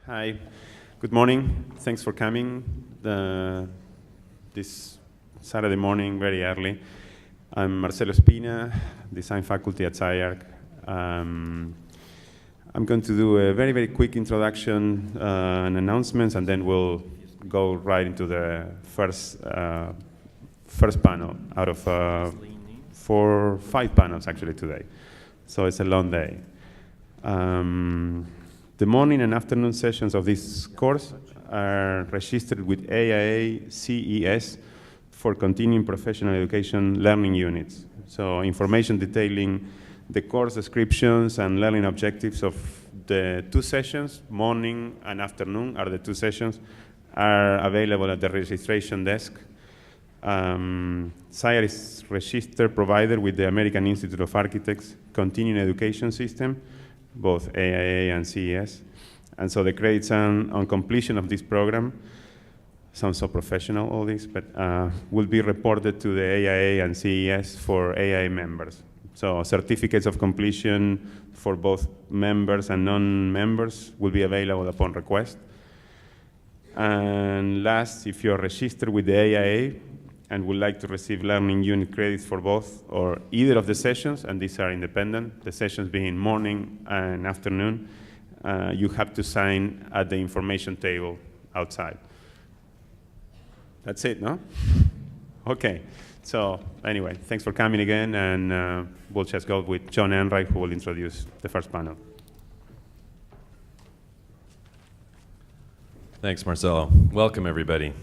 Hi, good morning. Thanks for coming this Saturday morning very early. I'm Marcelo Espina, design faculty at SCI-Arc. I'm going to do a very, very quick introduction and announcements, and then we'll go right into the first panel out of 5 panels actually today. So it's a long day. The morning and afternoon sessions of this course are registered with AIA CES for continuing professional education learning units. So information detailing the course descriptions and learning objectives of the 2 sessions, morning and afternoon are the 2 sessions, are available at the registration desk. SCI-Arc is registered provider with the American Institute of Architects continuing education system, both AIA and CES. And so the credits on completion of this program, sounds so professional all this, but will be reported to the AIA and CES for AIA members. So certificates of completion for both members and non-members will be available upon request. And last, if you're registered with the AIA and would like to receive learning unit credits for both or either of the sessions, and these are independent, the sessions being morning and afternoon, you have to sign at the information table outside. That's it, no? Okay, so anyway, thanks for coming again, and we'll just go with John Enright, who will introduce the first panel. Thanks, Marcelo. Welcome, everybody.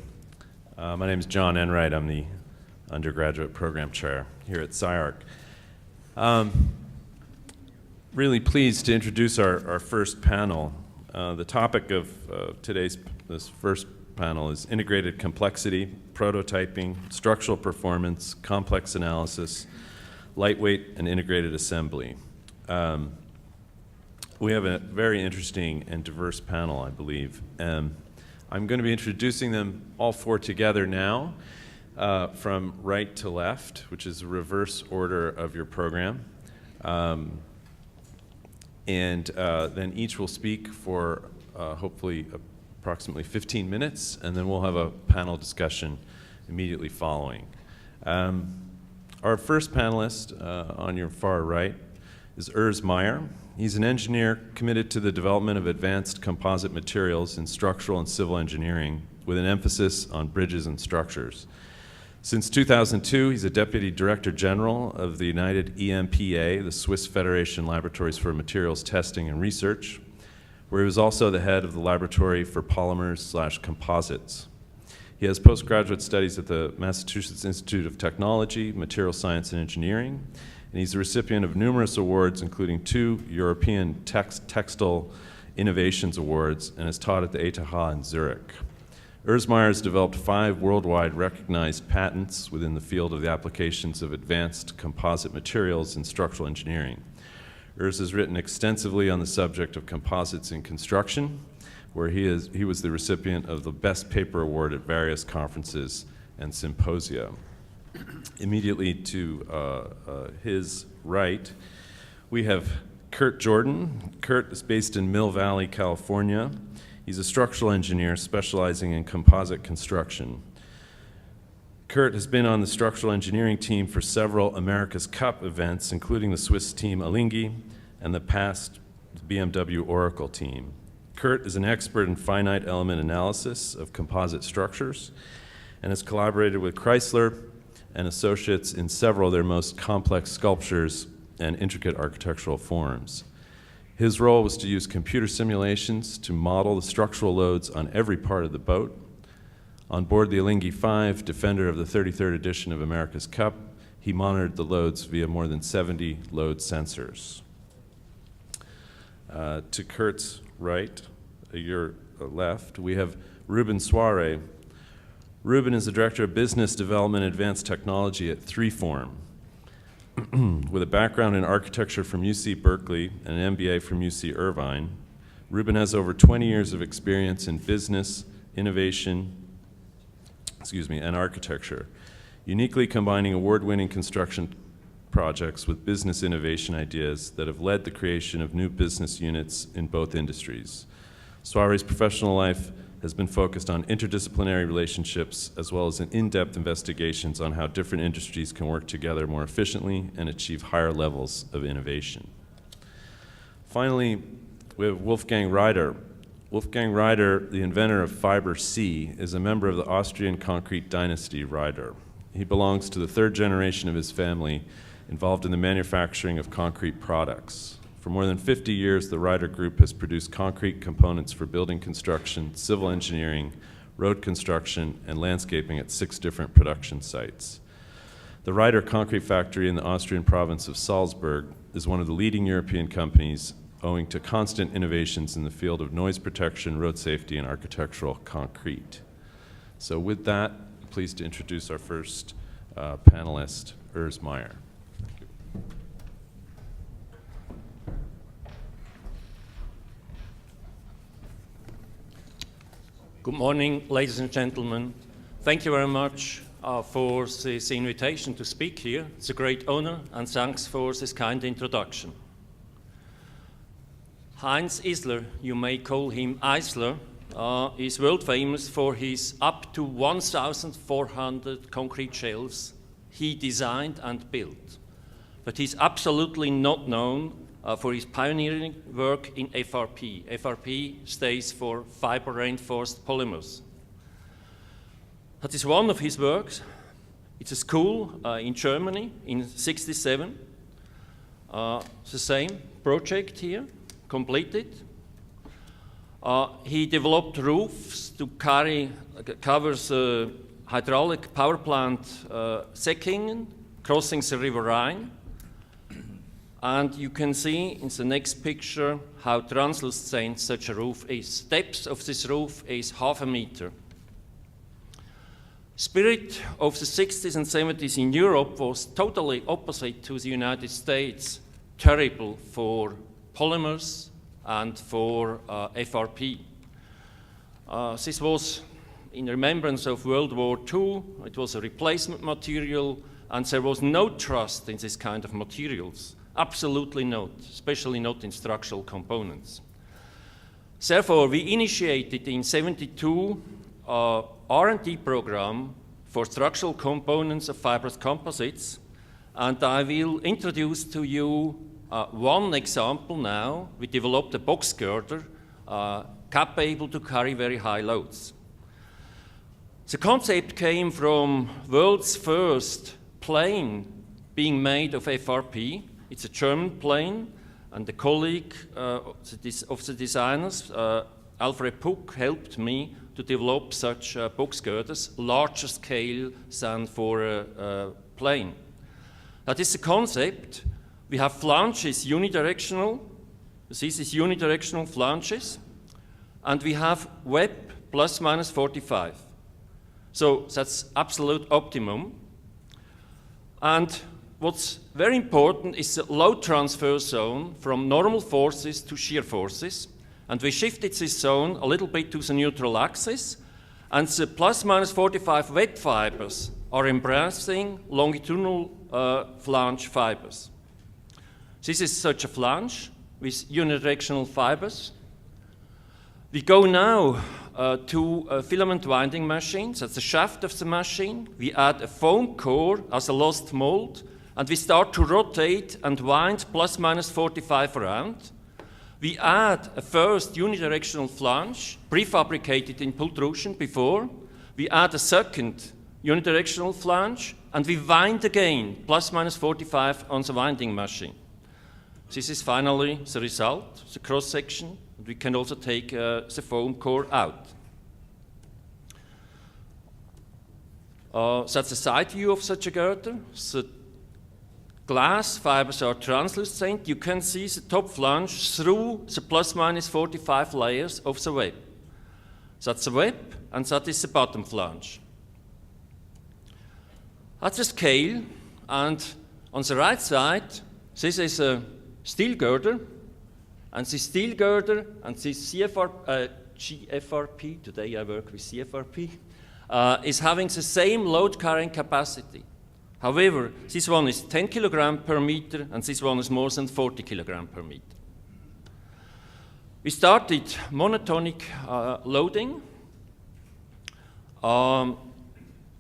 My name is John Enright. I'm the undergraduate program chair here at SCI-Arc. Really pleased to introduce our first panel. The topic of this first panel is integrated complexity, prototyping, structural performance, complex analysis, lightweight and integrated assembly. We have a very interesting and diverse panel, I believe. I'm going to be introducing them all 4 together now, from right to left, which is a reverse order of your program. Then each will speak for hopefully approximately 15 minutes, and then we'll have a panel discussion immediately following. Our first panelist on your far right is Urs Meier. He's an engineer committed to the development of advanced composite materials in structural and civil engineering with an emphasis on bridges and structures. Since 2002, he's a Deputy Director General of the United EMPA, the Swiss Federation Laboratories for Materials Testing and Research, where he was also the head of the Laboratory for Polymers/Composites. He has postgraduate studies at the Massachusetts Institute of Technology, Material Science and Engineering, and he's the recipient of numerous awards, including 2 European Textile Innovations Awards, and has taught at the ETH in Zurich. Urs Meier has developed 5 worldwide recognized patents within the field of the applications of advanced composite materials in structural engineering. Urs has written extensively on the subject of composites in construction, where he was the recipient of the Best Paper Award at various conferences and symposia. Immediately to his right, we have Kurt Jordan. Kurt is based in Mill Valley, California. He's a structural engineer specializing in composite construction. Kurt has been on the structural engineering team for several America's Cup events, including the Swiss team Alinghi and the past BMW Oracle team. Kurt is an expert in finite element analysis of composite structures and has collaborated with Chrysler and associates in several of their most complex sculptures and intricate architectural forms. His role was to use computer simulations to model the structural loads on every part of the boat. On board the Alinghi 5, defender of the 33rd edition of America's Cup, he monitored the loads via more than 70 load sensors. To Kurt's right, your left, we have Ruben Suare. Ruben is the Director of Business Development and Advanced Technology at 3Form. With a background in architecture from UC Berkeley and an MBA from UC Irvine, Ruben has over 20 years of experience in business, innovation, and architecture, uniquely combining award-winning construction projects with business innovation ideas that have led the creation of new business units in both industries. Suare's professional life has been focused on interdisciplinary relationships as well as in-depth investigations on how different industries can work together more efficiently and achieve higher levels of innovation. Finally, we have Wolfgang Reiter. Wolfgang Reiter, the inventor of Fiber C, is a member of the Austrian concrete dynasty Reiter. He belongs to the third generation of his family involved in the manufacturing of concrete products. For more than 50 years, the Reiter Group has produced concrete components for building construction, civil engineering, road construction, and landscaping at 6 different production sites. The Reiter concrete factory in the Austrian province of Salzburg is one of the leading European companies owing to constant innovations in the field of noise protection, road safety, and architectural concrete. So with that, I'm pleased to introduce our first panelist, Urs Meier. Good morning, ladies and gentlemen. Thank you very much for this invitation to speak here. It's a great honor, and thanks for this kind introduction. Heinz Isler, you may call him Eisler, is world famous for his up to 1,400 concrete shelves he designed and built. But he's absolutely not known for his pioneering work in FRP. FRP stands for Fibre-reinforced Polymers. That is one of his works. It's a school in Germany in '67. The same project here, completed. He developed roofs to cover the hydraulic power plant Säckingen, crossing the River Rhine. And you can see in the next picture how translucent such a roof is. Depth of this roof is 0.5 meter. Spirit of the 60s and 70s in Europe was totally opposite to the United States, terrible for polymers and for FRP. This was in remembrance of World War II. It was a replacement material, and there was no trust in this kind of materials. Absolutely not, especially not in structural components. Therefore, we initiated in '72 an R&D program for structural components of fibrous composites, and I will introduce to you one example now. We developed a box girder capable to carry very high loads. The concept came from world's first plane being made of FRP. It's a German plane, and the colleague of the designers, Alfred Puck, helped me to develop such box girders, larger scale than for a plane. That is the concept. We have flanges unidirectional. This is unidirectional flanges, and we have web plus minus 45. So that's absolute optimum. And what's very important is the load transfer zone from normal forces to shear forces. And we shifted this zone a little bit to the neutral axis. And the plus minus 45 web fibers are embracing longitudinal flange fibers. This is such a flange with unidirectional fibers. We go now to filament winding machines. That's the shaft of the machine. We add a foam core as a lost mold, and we start to rotate and wind plus minus 45 around. We add a first unidirectional flange, prefabricated in pultrusion before. We add a second unidirectional flange, and we wind again, plus minus 45 on the winding machine. This is finally the result, the cross-section. We can also take the foam core out. That's a side view of such a girder. The glass fibers are translucent. You can see the top flange through the plus minus 45 layers of the web. That's the web, and that is the bottom flange. That's a scale, and on the right side, this is a steel girder, and this steel girder and this GFRP, today I work with CFRP, is having the same load carrying capacity. However, this one is 10 kilogram per meter, and this one is more than 40 kilogram per meter. We started monotonic loading.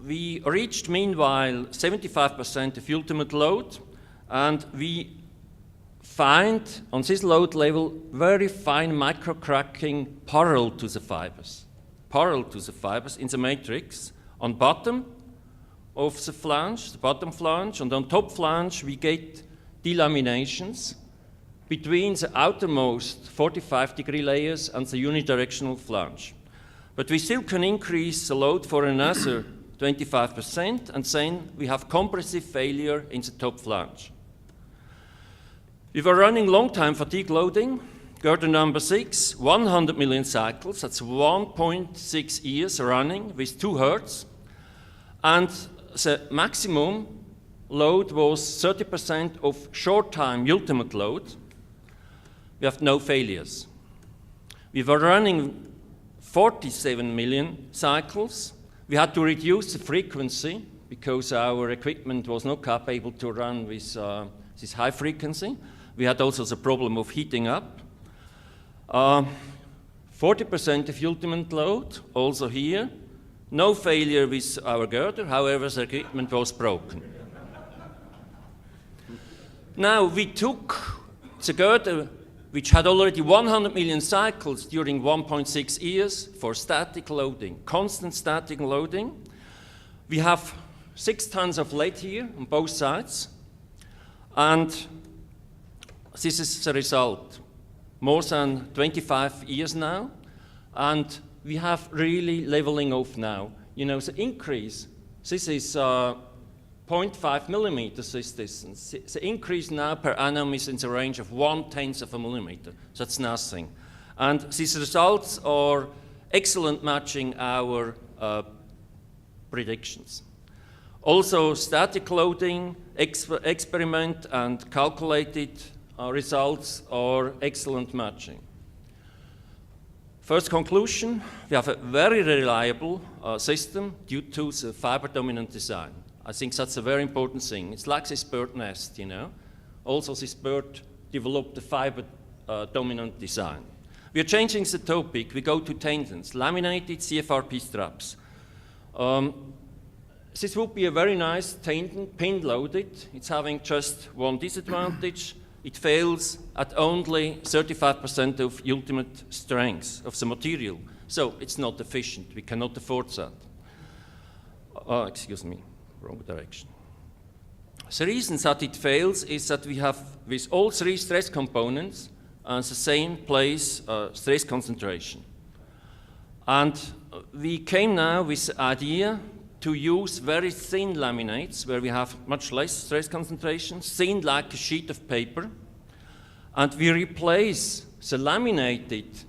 We reached, meanwhile, 75% of ultimate load, and we find on this load level very fine micro-cracking parallel to the fibers in the matrix. On bottom of the flange, the bottom flange, and on top flange we get delaminations between the outermost 45-degree layers and the unidirectional flange. But we still can increase the load for another 25%, and then we have compressive failure in the top flange. We were running long-time fatigue loading, girder number 6, 100 million cycles, that's 1.6 years running with 2 Hertz, and the maximum load was 30% of short-time ultimate load. We have no failures. We were running 47 million cycles. We had to reduce the frequency because our equipment was not capable to run with this high frequency. We had also the problem of heating up. 40% of ultimate load, also here. No failure with our girder, however, the equipment was broken. Now, we took the girder, which had already 100 million cycles during 1.6 years for static loading, constant static loading. We have 6 tons of lead here on both sides, and this is the result. More than 25 years now, and we have really leveling off now. You know, the increase, this is 0.5 millimeters, this distance. The increase now per annum is in the range of 1/10 of a millimeter. That's nothing. And these results are excellent matching our predictions. Also, static loading, experiment and calculated results are excellent matching. First conclusion, we have a very reliable system due to the fiber-dominant design. I think that's a very important thing. It's like this bird nest, you know. Also, this bird developed the fiber-dominant design. We are changing the topic. We go to tendons, laminated CFRP straps. This would be a very nice tendon, pin-loaded. It's having just one disadvantage. It fails at only 35% of ultimate strength of the material. So it's not efficient. We cannot afford that. Excuse me, wrong direction. The reason that it fails is that we have, with all 3 stress components, the same place stress concentration. And we came now with the idea to use very thin laminates where we have much less stress concentration, thin like a sheet of paper, and we replace the laminated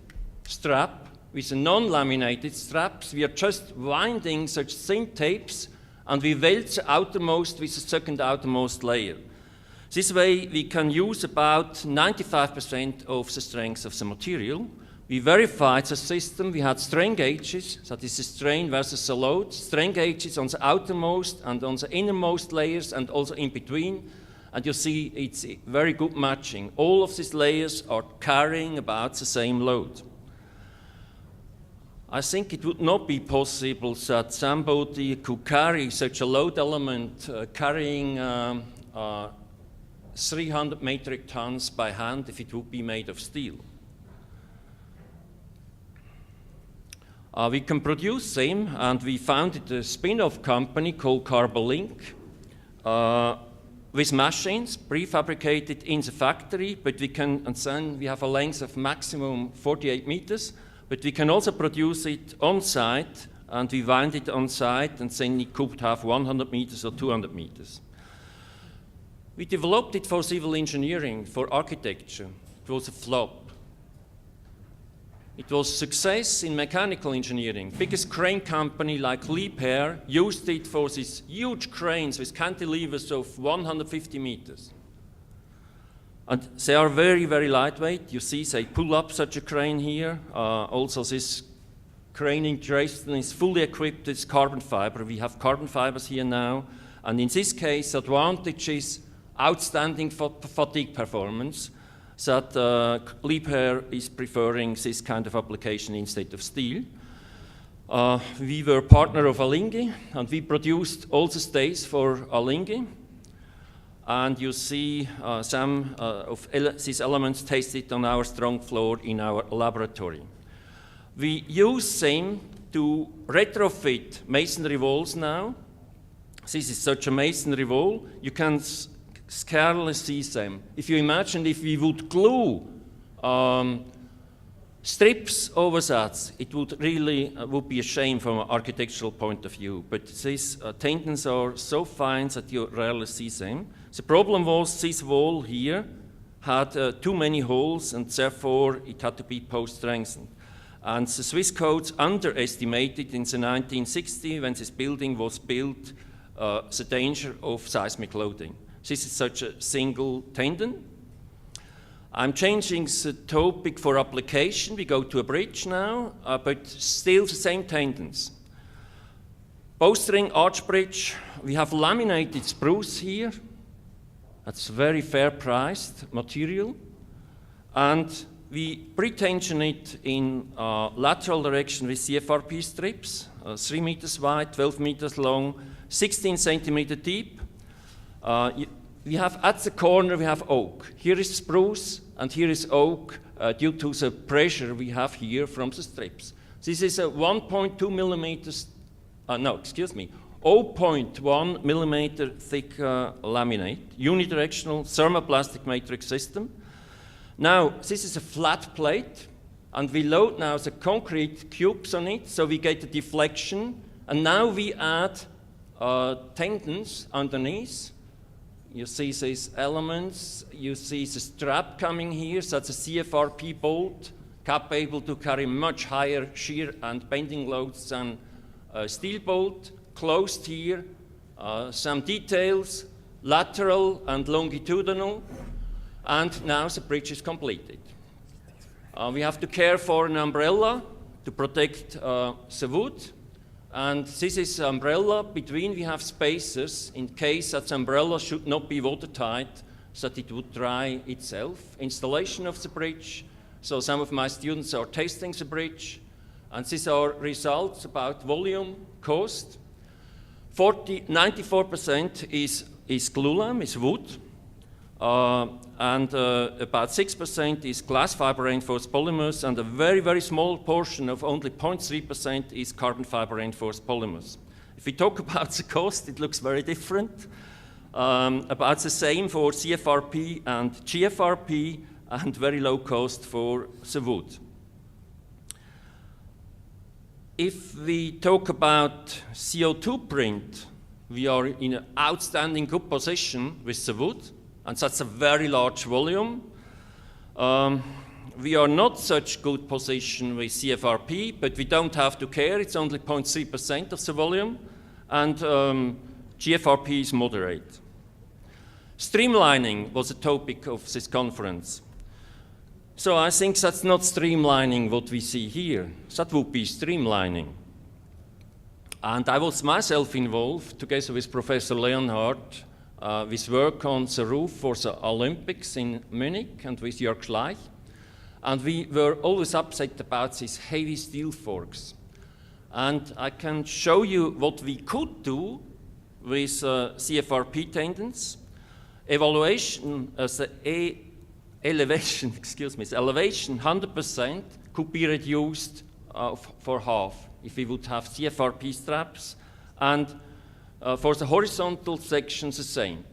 strap with the non-laminated straps. We are just winding such thin tapes, and we weld the outermost with the second outermost layer. This way we can use about 95% of the strength of the material. We verified the system. We had strain gauges, that is the strain versus the load, strain gauges on the outermost and on the innermost layers and also in between. And you see it's very good matching. All of these layers are carrying about the same load. I think it would not be possible that somebody could carry such a load element carrying 300 metric tons by hand if it would be made of steel. We can produce them, and we founded a spin-off company called Carbolink with machines prefabricated in the factory, but we can, and then we have a length of maximum 48 meters, but we can also produce it on site, and we wind it on site, and then it could have 100 meters or 200 meters. We developed it for civil engineering, for architecture. It was a flop. It was a success in mechanical engineering. Biggest crane company like Liebherr used it for these huge cranes with cantilevers of 150 meters. And they are very, very lightweight. You see, they pull up such a crane here. Also, this crane in Dresden is fully equipped with carbon fiber. We have carbon fibers here now. And in this case, the advantage is outstanding fatigue performance. that Liebherr is preferring this kind of application instead of steel. We were partner of Alinghi, and we produced all the stays for Alinghi. And you see some of these elements tested on our strong floor in our laboratory. We use them to retrofit masonry walls now. This is such a masonry wall. You can scarcely see them. If you imagine if we would glue strips over that, it would really would be a shame from an architectural point of view. But these tendons are so fine that you rarely see them. The problem was this wall here had too many holes, and therefore it had to be post-strengthened. And the Swiss codes underestimated in the 1960s, when this building was built, the danger of seismic loading. This is such a single tendon. I'm changing the topic for application. We go to a bridge now, but still the same tendons. Bowstring arch bridge, we have laminated spruce here. That's very fair priced material. And we pre-tension it in lateral direction with CFRP strips, 3 meters wide, 12 meters long, 16 centimeter deep. We have at the corner, we have oak. Here is spruce and here is oak due to the pressure we have here from the strips. This is a 1.2 millimeters, 0.1 millimeter thick laminate, unidirectional thermoplastic matrix system. Now, this is a flat plate, and we load now the concrete cubes on it, so we get a deflection, and now we add tendons underneath. You see these elements, you see the strap coming here, so that's a CFRP bolt, capable to carry much higher shear and bending loads than a steel bolt, closed here, some details, lateral and longitudinal, and now the bridge is completed. We have to care for an umbrella to protect the wood. And this is umbrella. Between we have spaces in case that the umbrella should not be watertight, so that it would dry itself. Installation of the bridge. So some of my students are testing the bridge. And these are results about volume, cost. 94% is glulam, is wood. And about 6% is glass fiber reinforced polymers, and a very, very small portion of only 0.3% is carbon fiber reinforced polymers. If we talk about the cost, it looks very different. About the same for CFRP and GFRP, and very low cost for the wood. If we talk about CO2 print, we are in an outstanding good position with the wood. And that's a very large volume. We are not such good position with CFRP, but we don't have to care. It's only 0.3% of the volume, and GFRP is moderate. Streamlining was a topic of this conference. So I think that's not streamlining what we see here. That would be streamlining. And I was myself involved, together with Professor Leonhardt, with work on the roof for the Olympics in Munich and with Jörg Schleich. And we were always upset about these heavy steel forks. And I can show you what we could do with CFRP tendons. Elevation 100% could be reduced for half if we would have CFRP straps. And for the horizontal sections, the same.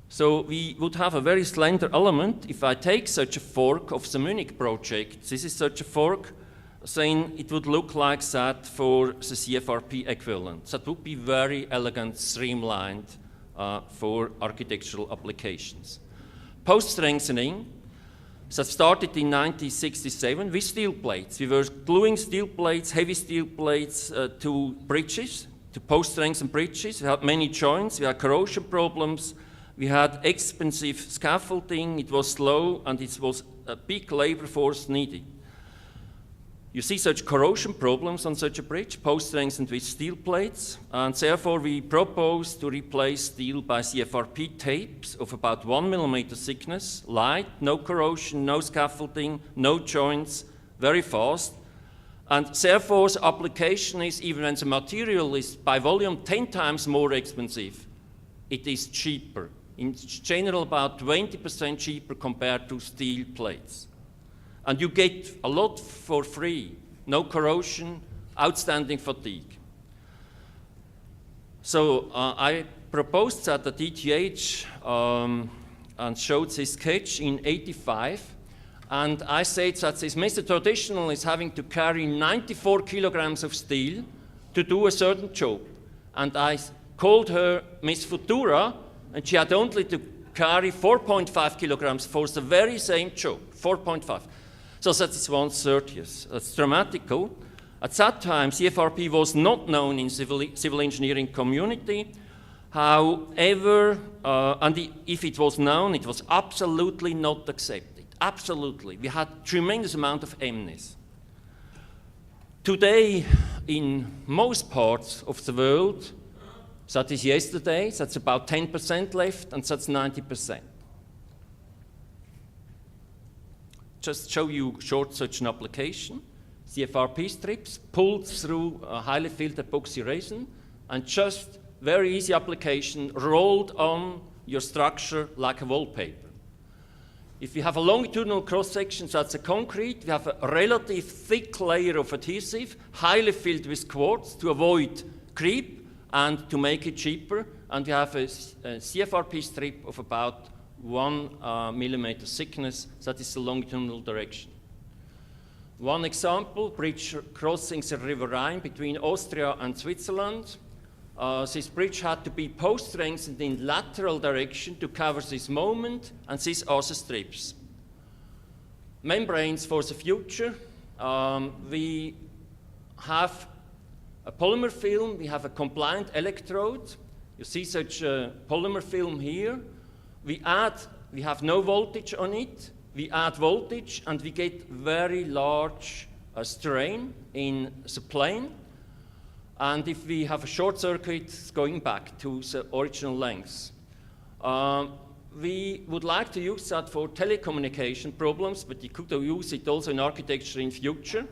So we would have a very slender element. If I take such a fork of the Munich project, this is such a fork, then it would look like that for the CFRP equivalent. That would be very elegant, streamlined for architectural applications. Post-strengthening, that started in 1967 with steel plates. We were gluing steel plates, heavy steel plates to bridges, to post-strengthened bridges. We had many joints, we had corrosion problems, we had expensive scaffolding, it was slow, and it was a big labor force needed. You see such corrosion problems on such a bridge, post-strengthened with steel plates, and therefore we propose to replace steel by CFRP tapes of about 1 millimeter thickness, light, no corrosion, no scaffolding, no joints, very fast. And therefore the application is, even when the material is by volume 10 times more expensive, it is cheaper. In general, about 20% cheaper compared to steel plates. And you get a lot for free, no corrosion, outstanding fatigue. So I proposed that at ETH and showed this sketch in '85. And I said that this method traditional is having to carry 94 kilograms of steel to do a certain job. And I called her Miss Futura, and she had only to carry 4.5 kilograms for the very same job, 4.5. So that is 1/30. That's dramatical. At that time, CFRP was not known in civil engineering community. However, if it was known, it was absolutely not accepted. Absolutely. We had tremendous amount of MNES. Today, in most parts of the world, that is yesterday, that's about 10% left, and that's 90%. Just show you short such an application. CFRP strips pulled through a highly filled epoxy resin, and just very easy application rolled on your structure like a wallpaper. If you have a longitudinal cross-section, that's a concrete, we have a relative thick layer of adhesive, highly filled with quartz to avoid creep and to make it cheaper, and we have a CFRP strip of about 1 millimeter thickness, that is the longitudinal direction. One example, bridge crossing the River Rhine between Austria and Switzerland. This bridge had to be post-strengthened in lateral direction to cover this moment, and these are the strips. Membranes for the future. We have a polymer film, we have a compliant electrode. You see such a polymer film here. We have no voltage on it. We add voltage and we get very large strain in the plane. And if we have a short circuit, it's going back to the original length. We would like to use that for telecommunication problems, but you could use it also in architecture in future.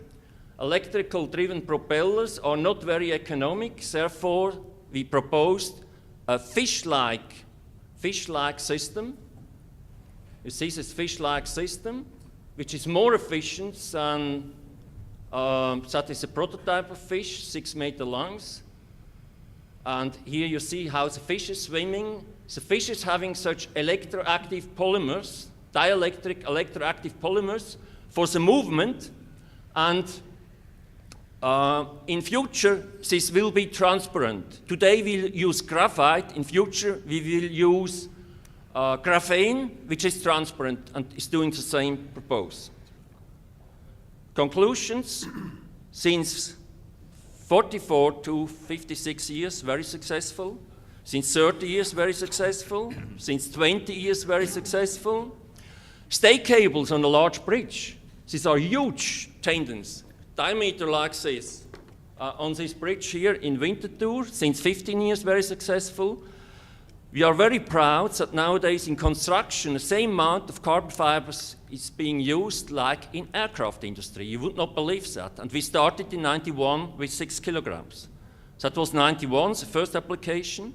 Electrical driven propellers are not very economic, therefore we proposed a fish-like system. You see this fish-like system, which is more efficient than, that is a prototype of fish, 6 meter longs. And here you see how the fish is swimming. The fish is having such electroactive polymers, dielectric electroactive polymers for the movement. And in future, this will be transparent. Today we'll use graphite. In future, we will use graphene, which is transparent and is doing the same purpose. Conclusions, since 44 to 56 years, very successful. Since 30 years, very successful. Since 20 years, very successful. Stay cables on a large bridge. These are huge tendons, diameter like this. On this bridge here in Winterthur, since 15 years, very successful. We are very proud that nowadays in construction, the same amount of carbon fibers is being used like in aircraft industry. You would not believe that. And we started in '91 with 6 kilograms. That was '91, the first application.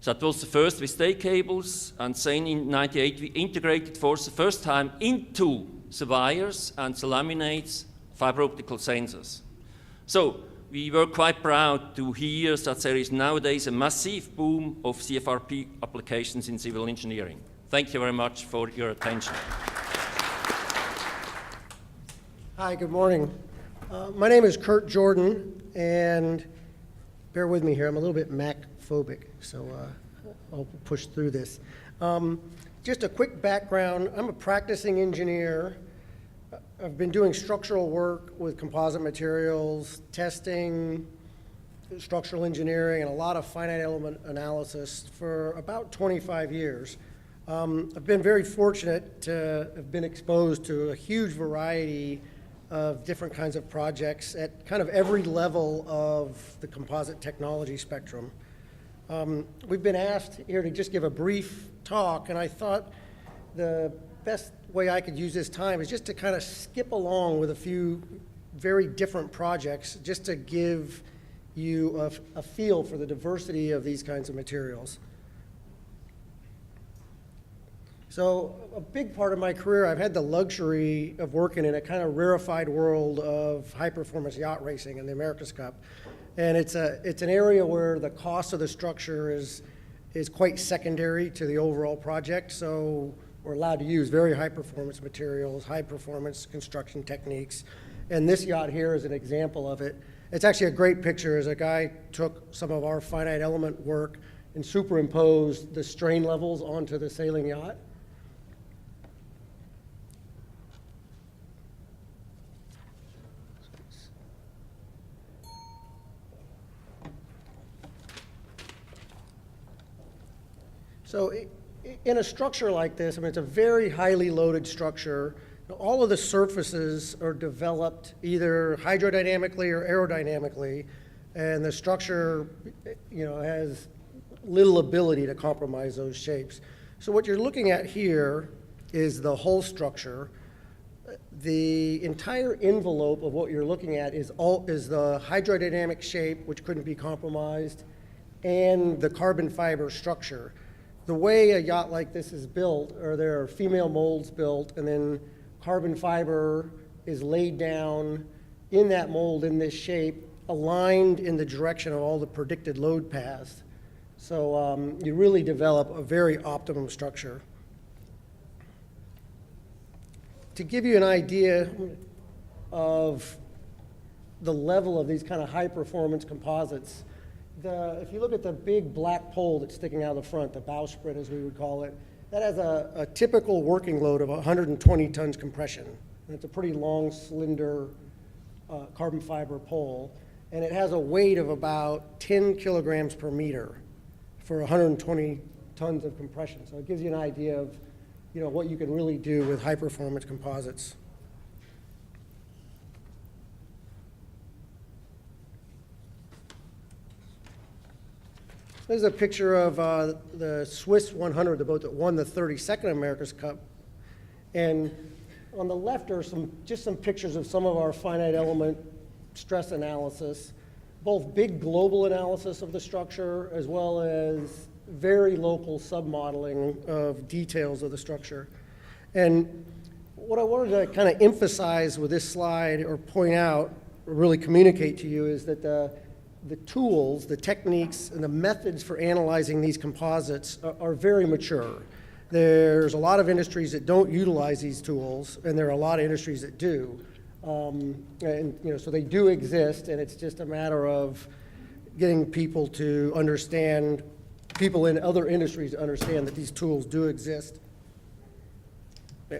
That was the first with stay cables. And then in '98, we integrated for the first time into the wires and the laminates fiber optical sensors. So we were quite proud to hear that there is nowadays a massive boom of CFRP applications in civil engineering. Thank you very much for your attention. Hi, good morning. My name is Kurt Jordan, and bear with me here, I'm a little bit Mac phobic, so I'll push through this. Just a quick background, I'm a practicing engineer. I've been doing structural work with composite materials, testing, structural engineering, and a lot of finite element analysis for about 25 years. I've been very fortunate to have been exposed to a huge variety of different kinds of projects at kind of every level of the composite technology spectrum. We've been asked here to just give a brief talk, and I thought the best way I could use this time is just to kind of skip along with a few very different projects, just to give you a feel for the diversity of these kinds of materials. So a big part of my career, I've had the luxury of working in a kind of rarefied world of high-performance yacht racing in the America's Cup. And it's an area where the cost of the structure is quite secondary to the overall project. So we're allowed to use very high-performance materials, high-performance construction techniques. And this yacht here is an example of it. It's actually a great picture as a guy took some of our finite element work and superimposed the strain levels onto the sailing yacht. So in a structure like this, I mean, it's a very highly loaded structure. All of the surfaces are developed either hydrodynamically or aerodynamically, and the structure, has little ability to compromise those shapes. So what you're looking at here is the hull structure. The entire envelope of what you're looking at is the hydrodynamic shape, which couldn't be compromised, and the carbon fiber structure. The way a yacht like this is built, or there are female molds built, and then carbon fiber is laid down in that mold in this shape, aligned in the direction of all the predicted load paths. So you really develop a very optimum structure. To give you an idea of the level of these kind of high-performance composites, if you look at the big black pole that's sticking out of the front, the bowsprit as we would call it, that has a typical working load of 120 tons compression. And it's a pretty long, slender carbon fiber pole. And it has a weight of about 10 kilograms per meter for 120 tons of compression. So it gives you an idea of what you can really do with high-performance composites. This is a picture of the Swiss 100, the boat that won the 32nd America's Cup. And on the left are just some pictures of some of our finite element stress analysis, both big global analysis of the structure as well as very local submodeling of details of the structure. And what I wanted to kind of emphasize with this slide or point out or really communicate to you is that the tools, the techniques, and the methods for analyzing these composites are very mature. There's a lot of industries that don't utilize these tools, and there are a lot of industries that do. So they do exist, and it's just a matter of getting people to understand, people in other industries to understand that these tools do exist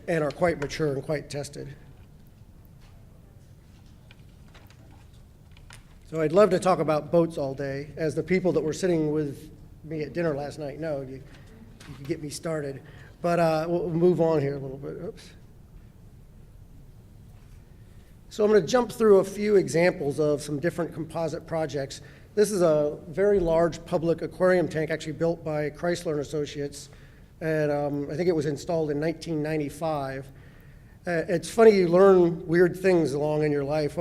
and are quite mature and quite tested. So I'd love to talk about boats all day, as the people that were sitting with me at dinner last night know. You can get me started. But we'll move on here a little bit. Oops. So I'm going to jump through a few examples of some different composite projects. This is a very large public aquarium tank actually built by Chrysler and Associates. And I think it was installed in 1995. It's funny, you learn weird things along in your life.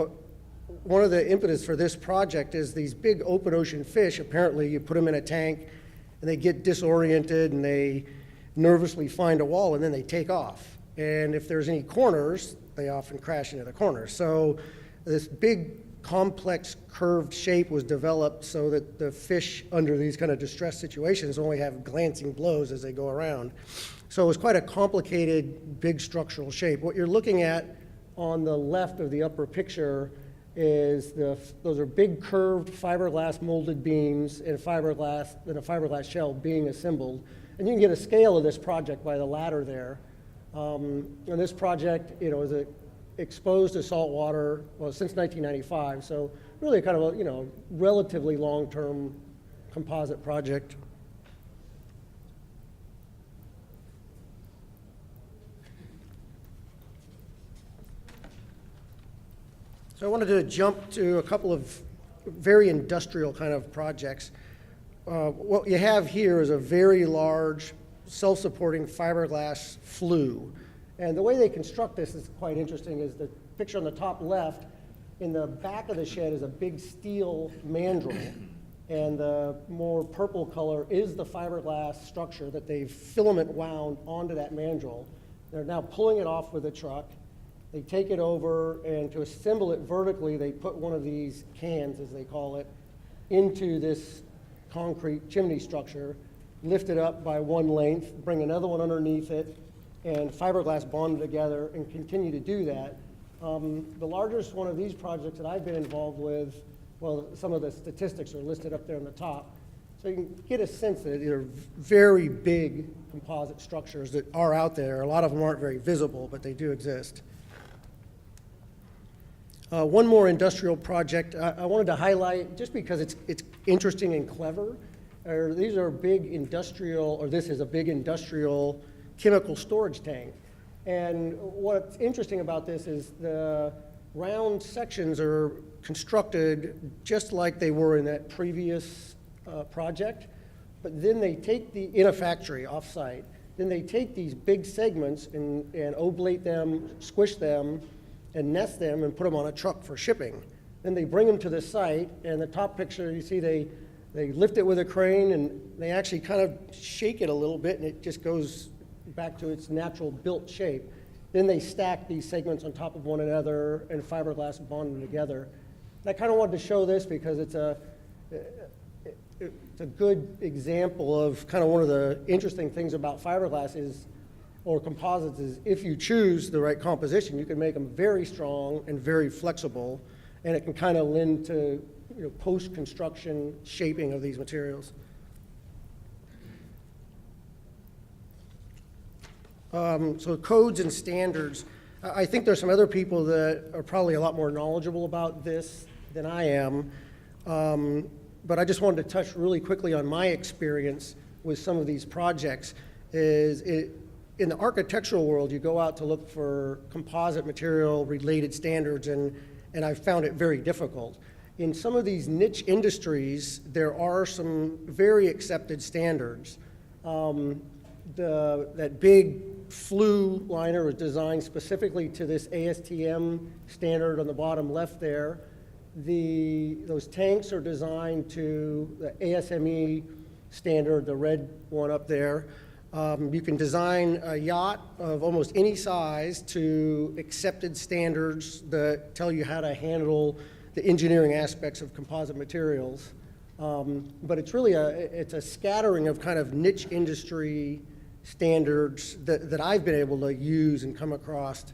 One of the impetus for this project is these big open ocean fish. Apparently you put them in a tank and they get disoriented and they nervously find a wall and then they take off. And if there's any corners, they often crash into the corners. So this big complex curved shape was developed so that the fish under these kind of distressed situations only have glancing blows as they go around. So it was quite a complicated big structural shape. What you're looking at on the left of the upper picture is those are big curved fiberglass molded beams and a fiberglass shell being assembled. And you can get a scale of this project by the ladder there. And this project, is exposed to salt water, since 1995. So really kind of a, relatively long-term composite project. So I wanted to jump to a couple of very industrial kind of projects. What you have here is a very large self-supporting fiberglass flue. And the way they construct this is quite interesting, is the picture on the top left. In the back of the shed is a big steel mandrel, and the more purple color is the fiberglass structure that they've filament wound onto that mandrel. They're now pulling it off with a truck. They take it over, and to assemble it vertically, they put one of these cans, as they call it, into this concrete chimney structure, lift it up by one length, bring another one underneath it, and fiberglass bond it together, and continue to do that. The largest one of these projects that I've been involved with, well, some of the statistics are listed up there on the top. So you can get a sense that these are very big composite structures that are out there. A lot of them aren't very visible, but they do exist. One more industrial project I wanted to highlight, just because it's interesting and clever. These are big industrial, or this is a big industrial chemical storage tank. And what's interesting about this is the round sections are constructed just like they were in that previous project, but then they take in a factory off-site, then they take these big segments and oblate them, squish them, and nest them and put them on a truck for shipping. Then they bring them to the site, and the top picture you see they lift it with a crane, and they actually kind of shake it a little bit, and it just goes back to its natural built shape. Then they stack these segments on top of one another and fiberglass bond them together. And I kind of wanted to show this because it's a good example of kind of one of the interesting things about fiberglass is, or composites, is if you choose the right composition, you can make them very strong and very flexible, and it can kind of lend to post-construction shaping of these materials. So codes and standards. I think there's some other people that are probably a lot more knowledgeable about this than I am, but I just wanted to touch really quickly on my experience with some of these projects. In the architectural world, you go out to look for composite material related standards, and I found it very difficult. In some of these niche industries, there are some very accepted standards. That big flue liner was designed specifically to this ASTM standard on the bottom left there. Those tanks are designed to the ASME standard, the red one up there. You can design a yacht of almost any size to accepted standards that tell you how to handle the engineering aspects of composite materials. But it's really it's a scattering of kind of niche industry standards that I've been able to use and come across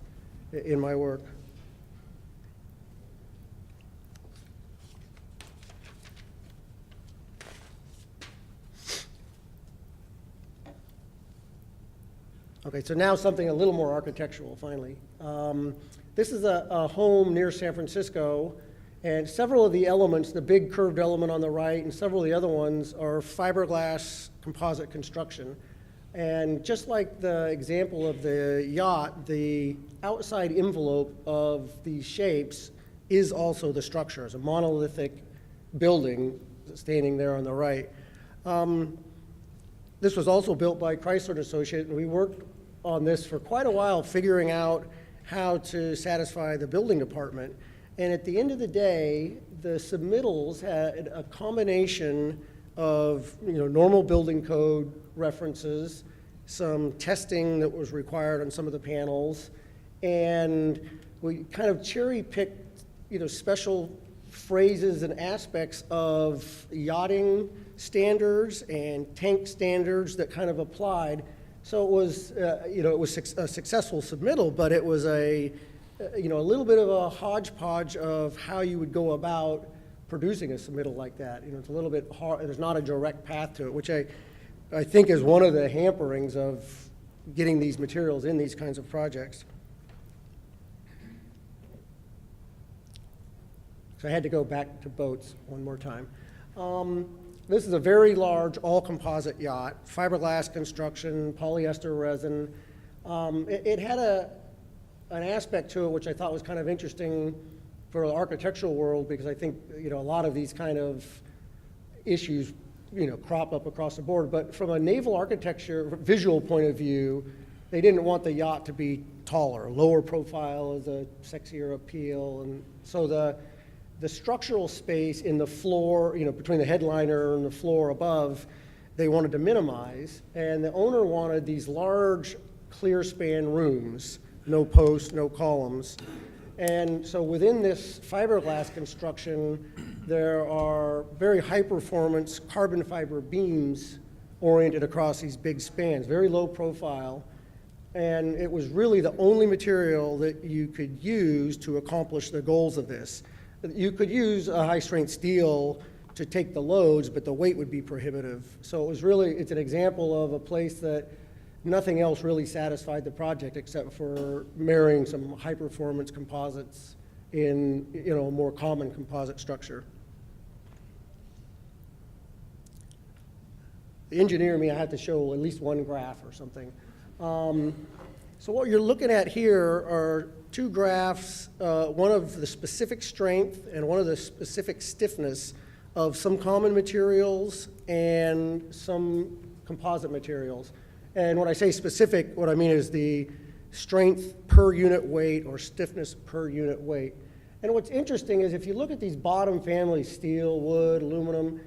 in my work. Okay, so now something a little more architectural, finally. This is a home near San Francisco, and several of the elements, the big curved element on the right and several of the other ones, are fiberglass composite construction. And just like the example of the yacht, the outside envelope of these shapes is also the structure. It's a monolithic building standing there on the right. This was also built by Chrysler & Associates, and we worked on this for quite a while, figuring out how to satisfy the building department. And at the end of the day, the submittals had a combination of normal building code references, some testing that was required on some of the panels, and we kind of cherry-picked special phrases and aspects of yachting standards and tank standards that kind of applied. So it was, it was a successful submittal, but it was a little bit of a hodgepodge of how you would go about producing a submittal like that. It's a little bit hard. There's not a direct path to it, which I think is one of the hamperings of getting these materials in these kinds of projects. So I had to go back to boats one more time. This is a very large all-composite yacht, fiberglass construction, polyester resin. It had an aspect to it which I thought was kind of interesting for the architectural world, because I think, a lot of these kind of issues, crop up across the board. But from a naval architecture visual point of view, they didn't want the yacht to be taller. Lower profile is a sexier appeal. And so the structural space in the floor, between the headliner and the floor above, they wanted to minimize. And the owner wanted these large clear span rooms, no posts, no columns. And so within this fiberglass construction, there are very high performance carbon fiber beams oriented across these big spans, very low profile. And it was really the only material that you could use to accomplish the goals of this. You could use a high strength steel to take the loads, but the weight would be prohibitive. So it's an example of a place that nothing else really satisfied the project except for marrying some high performance composites in, a more common composite structure. The engineer in me, I had to show at least one graph or something. So what you're looking at here are two graphs, one of the specific strength and one of the specific stiffness of some common materials and some composite materials. And when I say specific, what I mean is the strength per unit weight or stiffness per unit weight. And what's interesting is if you look at these bottom families, steel, wood, aluminum,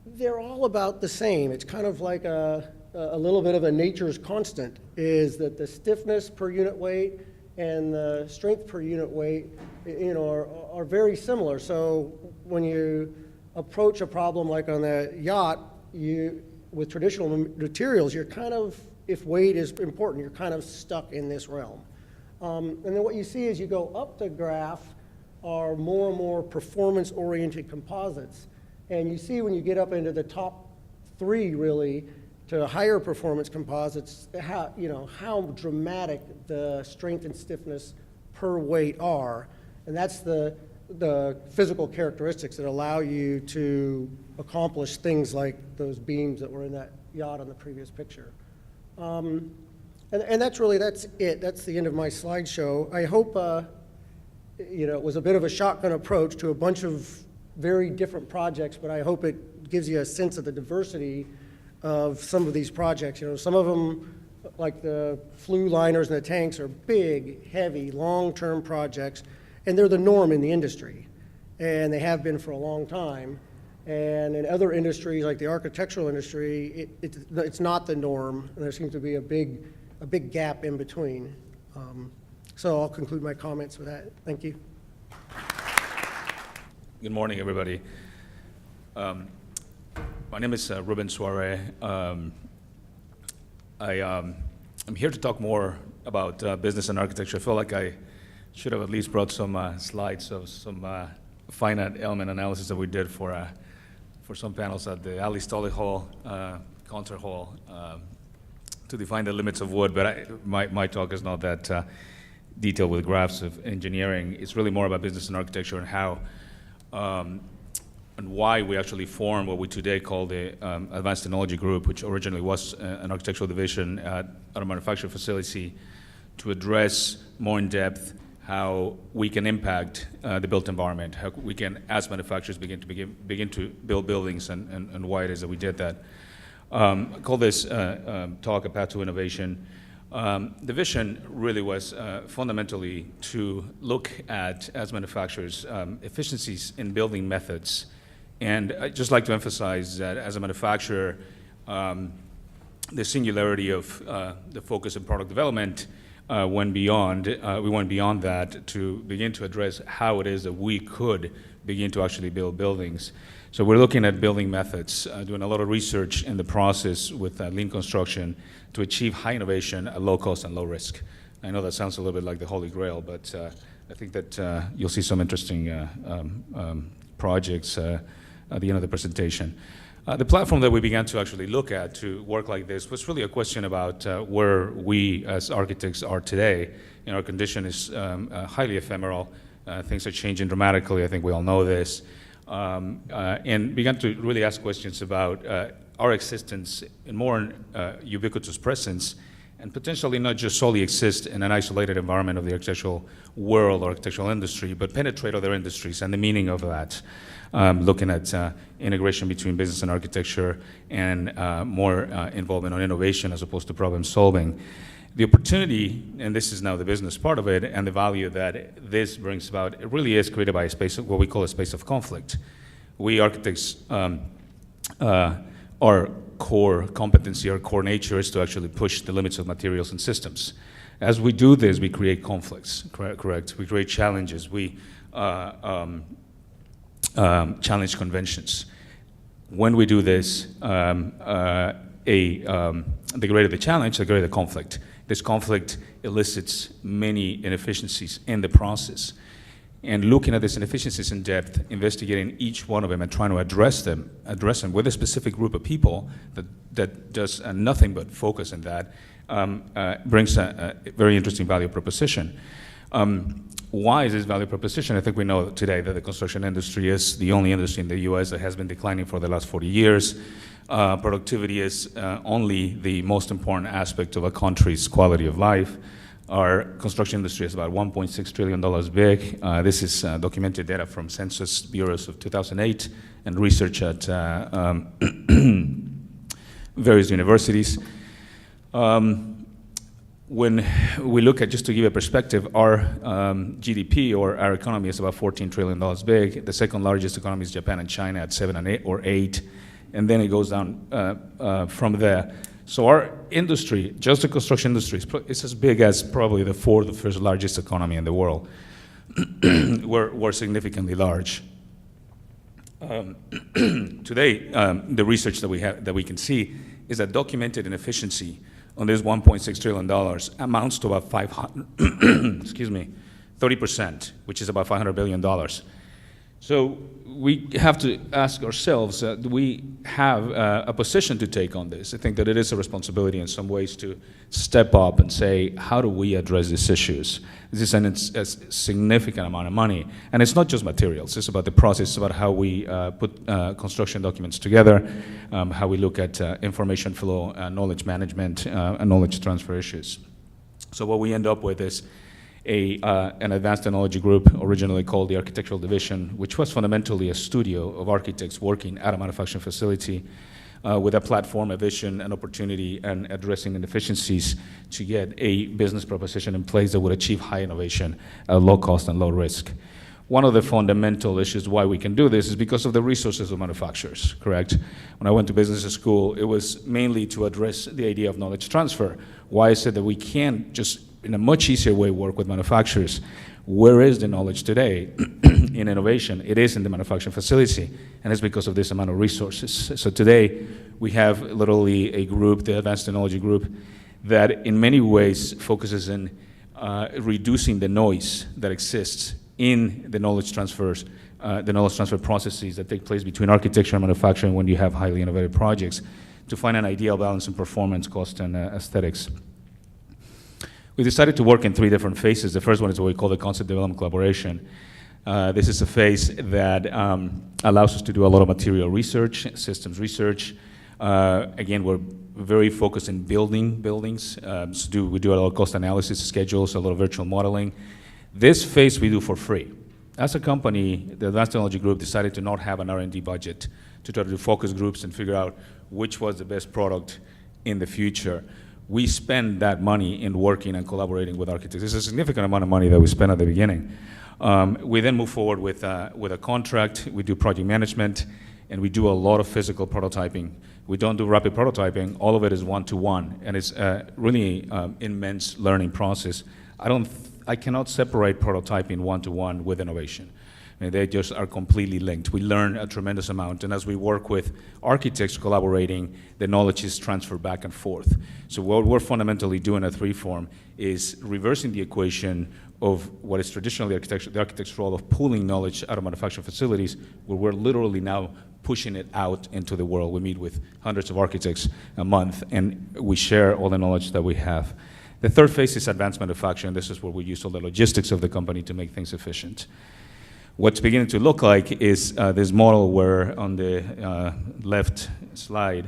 they're all about the same. It's kind of like a little bit of a nature's constant, is that the stiffness per unit weight and the strength per unit weight, are very similar. So when you approach a problem like on the yacht, with traditional materials, you're kind of, if weight is important, you're kind of stuck in this realm. And then what you see as you go up the graph are more and more performance-oriented composites. And you see when you get up into the top three, really, to higher performance composites, how dramatic the strength and stiffness per weight are. And that's the physical characteristics that allow you to accomplish things like those beams that were in that yacht on the previous picture. And that's it. That's the end of my slideshow. I hope, it was a bit of a shotgun approach to a bunch of very different projects, but I hope it gives you a sense of the diversity of some of these projects. Some of them, like the flue liners and the tanks, are big, heavy, long-term projects, and they're the norm in the industry, and they have been for a long time. And in other industries, like the architectural industry, it's not the norm, and there seems to be a big gap in between. So I'll conclude my comments with that. Thank you. Good morning, everybody. My name is Ruben Suare. I'm here to talk more about business and architecture. I feel like I should have at least brought some slides of some finite element analysis that we did for some panels at the Ali Stolle Hall, concert hall, to define the limits of wood. But my talk is not that detailed with graphs of engineering. It's really more about business and architecture and how and why we actually formed what we today call the Advanced Technology Group, which originally was an architectural division at our manufacturing facility, to address more in depth how we can impact the built environment, how we can, as manufacturers, begin to build buildings, and why it is that we did that. I call this talk a path to innovation. The vision really was fundamentally to look at, as manufacturers, efficiencies in building methods. And I'd just like to emphasize that as a manufacturer, the singularity of the focus in product development went beyond. We went beyond that to begin to address how it is that we could begin to actually build buildings. So we're looking at building methods, doing a lot of research in the process with lean construction to achieve high innovation at low cost and low risk. I know that sounds a little bit like the Holy Grail, but I think that you'll see some interesting projects at the end of the presentation. The platform that we began to actually look at to work like this was really a question about where we as architects are today. Our condition is highly ephemeral. Things are changing dramatically. I think we all know this. And began to really ask questions about our existence in more ubiquitous presence and potentially not just solely exist in an isolated environment of the architectural world or architectural industry, but penetrate other industries and the meaning of that. Looking at integration between business and architecture and more involvement on innovation as opposed to problem solving. The opportunity, and this is now the business part of it, and the value that this brings about, it really is created by a space, what we call a space of conflict. We architects, our core competency, our core nature is to actually push the limits of materials and systems. As we do this, we create conflicts, correct? We create challenges. We challenge conventions. When we do this, the greater the challenge, the greater the conflict. This conflict elicits many inefficiencies in the process. And looking at these inefficiencies in depth, investigating each one of them and trying to address them with a specific group of people that does nothing but focus on that, brings a very interesting value proposition. Why is this value proposition? I think we know today that the construction industry is the only industry in the US that has been declining for the last 40 years. Productivity is only the most important aspect of a country's quality of life. Our construction industry is about $1.6 trillion big. This is documented data from Census Bureaus of 2008 and research at various universities. When we look at, just to give a perspective, our GDP or our economy is about $14 trillion big. The second largest economy is Japan and China at 7 and 8 or 8, and then it goes down from there. So our industry, just the construction industry, is as big as probably the fourth or first largest economy in the world. We're significantly large. Today, the research that we have, that we can see, is that documented inefficiency on this $1.6 trillion amounts to about 30%, which is about $500 billion. So we have to ask ourselves, do we have a position to take on this? I think that it is a responsibility in some ways to step up and say, how do we address these issues? This is a significant amount of money. And it's not just materials, it's about the process, it's about how we put construction documents together, how we look at information flow, knowledge management, and knowledge transfer issues. So what we end up with is an advanced technology group originally called the Architectural Division, which was fundamentally a studio of architects working at a manufacturing facility with a platform, a vision, an opportunity, and addressing inefficiencies to get a business proposition in place that would achieve high innovation at low cost and low risk. One of the fundamental issues why we can do this is because of the resources of manufacturers, correct? When I went to business school, it was mainly to address the idea of knowledge transfer. Why I said that we can't just in a much easier way work with manufacturers. Where is the knowledge today in innovation? It is in the manufacturing facility, and it's because of this amount of resources. So today, we have literally a group, the Advanced Technology Group, that in many ways focuses on reducing the noise that exists in the knowledge transfer processes that take place between architecture and manufacturing when you have highly innovative projects, to find an ideal balance in performance, cost, and aesthetics. We decided to work in 3 different phases. The first one is what we call the concept development collaboration. This is a phase that allows us to do a lot of material research, systems research. Again, we're very focused in building buildings. We do a lot of cost analysis, schedules, a lot of virtual modeling. This phase we do for free. As a company, the Advanced Technology Group decided to not have an R&D budget to try to do focus groups and figure out which was the best product in the future. We spend that money in working and collaborating with architects. It's a significant amount of money that we spend at the beginning. We then move forward with a contract. We do project management, and we do a lot of physical prototyping. We don't do rapid prototyping. All of it is one-to-one, and it's a really immense learning process. I cannot separate prototyping one-to-one with innovation. I mean, they just are completely linked. We learn a tremendous amount, and as we work with architects collaborating, the knowledge is transferred back and forth. So what we're fundamentally doing at Freeform is reversing the equation of what is traditionally the architect's role of pulling knowledge out of manufacturing facilities, where we're literally now pushing it out into the world. We meet with hundreds of architects a month, and we share all the knowledge that we have. The third phase is advanced manufacturing. This is where we use all the logistics of the company to make things efficient. What's beginning to look like is this model where on the left slide,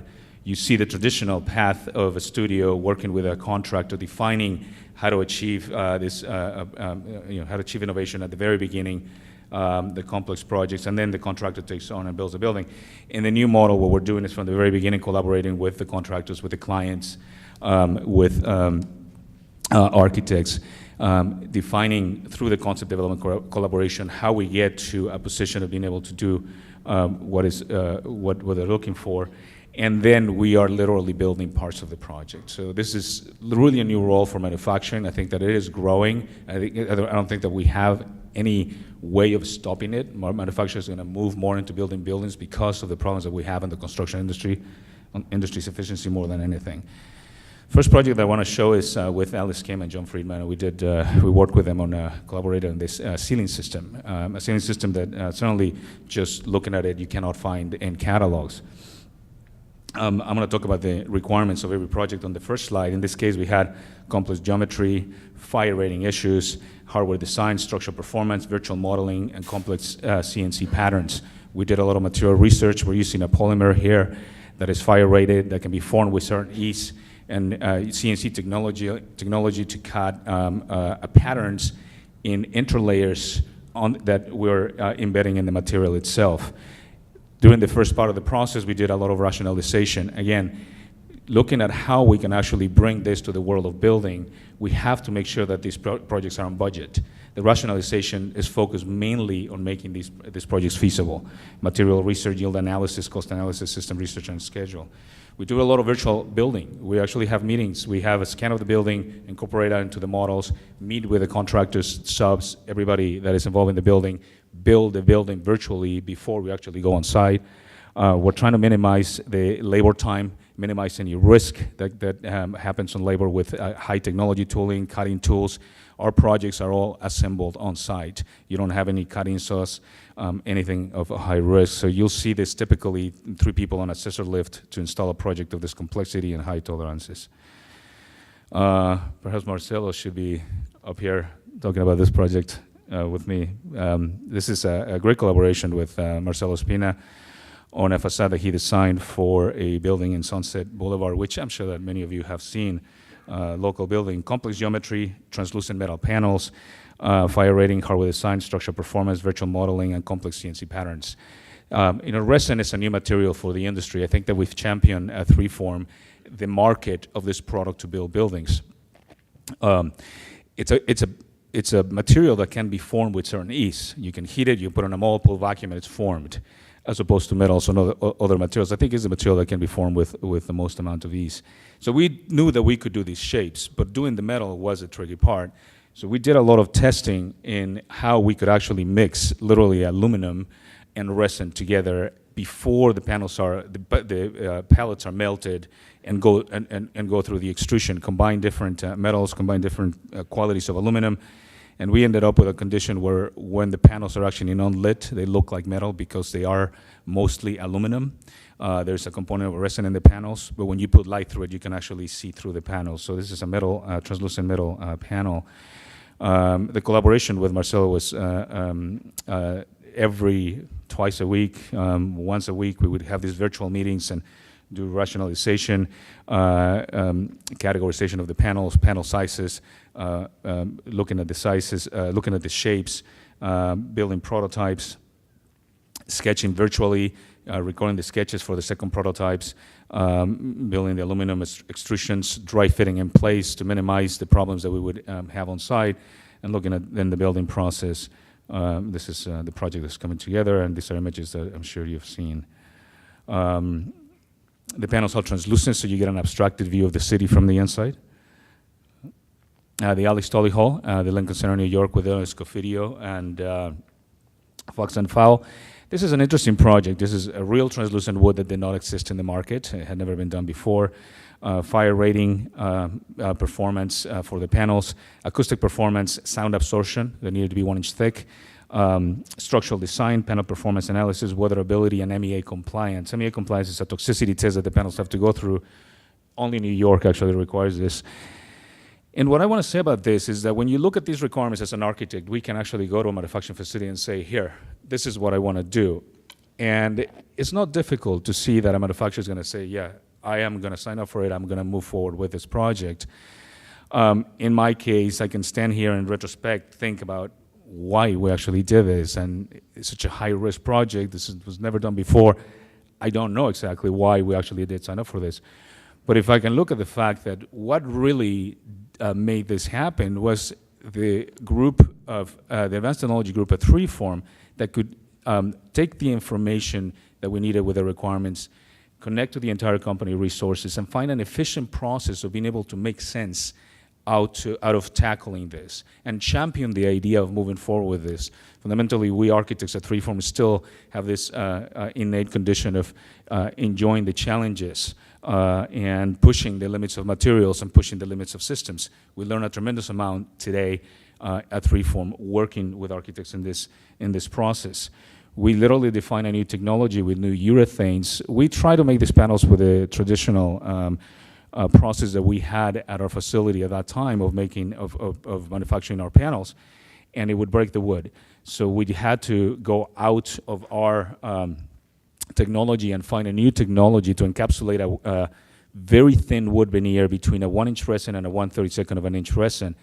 you see the traditional path of a studio working with a contractor, defining how to achieve how to achieve innovation at the very beginning, the complex projects, and then the contractor takes on and builds a building. In the new model, what we're doing is from the very beginning collaborating with the contractors, with the clients, with architects, defining through the concept development collaboration how we get to a position of being able to do what they're looking for. And then we are literally building parts of the project. So this is really a new role for manufacturing. I think that it is growing. I don't think that we have any way of stopping it. Manufacturers are going to move more into building buildings because of the problems that we have in the construction industry, on industry's efficiency more than anything. First project that I want to show is with Alice Kim and John Friedman. We worked with them on collaborated on this ceiling system. A ceiling system that certainly just looking at it, you cannot find in catalogs. I'm going to talk about the requirements of every project on the first slide. In this case, we had complex geometry, fire rating issues, hardware design, structural performance, virtual modeling, and complex CNC patterns. We did a lot of material research. We're using a polymer here that is fire rated, that can be formed with certain ease, and CNC technology to cut patterns in interlayers that we're embedding in the material itself. During the first part of the process, we did a lot of rationalization. Again, looking at how we can actually bring this to the world of building, we have to make sure that these projects are on budget. The rationalization is focused mainly on making these projects feasible. Material research, yield analysis, cost analysis, system research, and schedule. We do a lot of virtual building. We actually have meetings. We have a scan of the building, incorporate that into the models, meet with the contractors, subs, everybody that is involved in the building, build the building virtually before we actually go on site. We're trying to minimize the labor time, minimize any risk that happens on labor with high technology tooling, cutting tools. Our projects are all assembled on site. You don't have any cutting saws, anything of a high risk. So you'll see this typically 3 people on a scissor lift to install a project of this complexity and high tolerances. Perhaps Marcelo should be up here talking about this project with me. This is a great collaboration with Marcelo Espina on a facade that he designed for a building in Sunset Boulevard, which I'm sure that many of you have seen. Local building, complex geometry, translucent metal panels, fire rating, hardware design, structural performance, virtual modeling, and complex CNC patterns. Resin is a new material for the industry. I think that we've championed at Freeform the market of this product to build buildings. It's a material that can be formed with certain ease. You can heat it, you put it in a mold, pull vacuum, and it's formed, as opposed to metals and other materials. I think it's a material that can be formed with the most amount of ease. So we knew that we could do these shapes, but doing the metal was a tricky part. So we did a lot of testing in how we could actually mix literally aluminum and resin together before the panels are, the pallets are melted and go through the extrusion, combine different metals, combine different qualities of aluminum. And we ended up with a condition where when the panels are actually non-lit, they look like metal because they are mostly aluminum. There's a component of resin in the panels, but when you put light through it, you can actually see through the panels. So this is a metal, translucent metal panel. The collaboration with Marcelo was twice a week, once a week, we would have these virtual meetings and do rationalization, categorization of the panels, panel sizes, looking at the sizes, looking at the shapes, building prototypes, sketching virtually, recording the sketches for the second prototypes, building the aluminum extrusions, dry fitting in place to minimize the problems that we would have on site, and looking at then the building process. This is the project that's coming together, and these are images that I'm sure you've seen. The panels are translucent, so you get an abstracted view of the city from the inside. The Alex Tolley Hall, the Lincoln Center, New York, with Scofidio and Fox and Fowl. This is an interesting project. This is a real translucent wood that did not exist in the market. It had never been done before. Fire rating, performance for the panels, acoustic performance, sound absorption that needed to be 1 inch thick, structural design, panel performance analysis, weatherability, and MEA compliance. MEA compliance is a toxicity test that the panels have to go through. Only New York actually requires this. And what I want to say about this is that when you look at these requirements as an architect, we can actually go to a manufacturing facility and say, here, this is what I want to do. And it's not difficult to see that a manufacturer is going to say, yeah, I am going to sign up for it. I'm going to move forward with this project. In my case, I can stand here in retrospect, think about why we actually did this, and it's such a high-risk project. Was never done before. I don't know exactly why we actually did sign up for this. But if I can look at the fact that what really made this happen was the group of, the Advanced Technology Group at Freeform that could take the information that we needed with the requirements, connect to the entire company resources, and find an efficient process of being able to make sense out of tackling this and champion the idea of moving forward with this. Fundamentally, we architects at Freeform still have this innate condition of enjoying the challenges and pushing the limits of materials and pushing the limits of systems. We learn a tremendous amount today at Freeform working with architects in this process. We literally define a new technology with new urethanes. We try to make these panels with a traditional process that we had at our facility at that time of manufacturing our panels, and it would break the wood. So we had to go out of our technology and find a new technology to encapsulate a very thin wood veneer between a 1-inch resin and a 1/32 of an inch resin.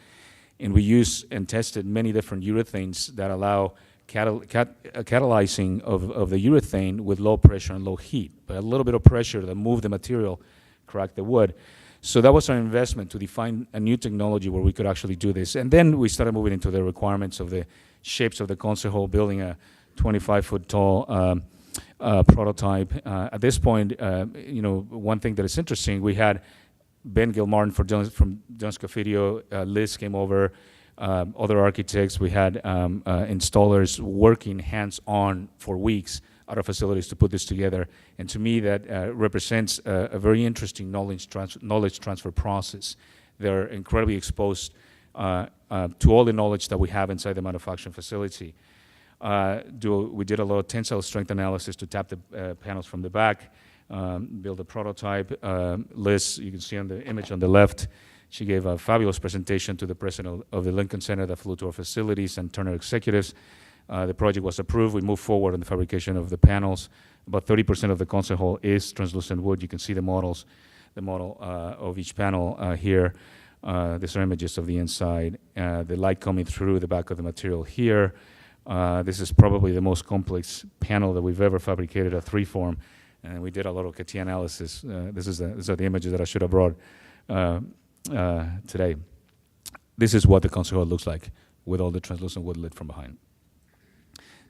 And we used and tested many different urethanes that allow catalyzing of the urethane with low pressure and low heat, but a little bit of pressure to move the material, crack the wood. So that was our investment, to define a new technology where we could actually do this. And then we started moving into the requirements of the shapes of the console hole, building a 25-foot tall prototype. At this point, one thing that is interesting, we had Ben Gilmartin from Jones Cofidio, Liz came over, other architects. We had installers working hands-on for weeks at our facilities to put this together. And to me, that represents a very interesting knowledge transfer process. They're incredibly exposed to all the knowledge that we have inside the manufacturing facility. We did a lot of tensile strength analysis to tap the panels from the back, build a prototype. Liz, you can see on the image on the left, she gave a fabulous presentation to the president of the Lincoln Center that flew to our facilities and Turner executives. The project was approved. We moved forward in the fabrication of the panels. About 30% of the console hole is translucent wood. You can see the model of each panel here. These are images of the inside. The light coming through the back of the material here. This is probably the most complex panel that we've ever fabricated at Freeform, and we did a lot of CATIA analysis. These are the images that I should have brought today. This is what the console hole looks like with all the translucent wood lit from behind.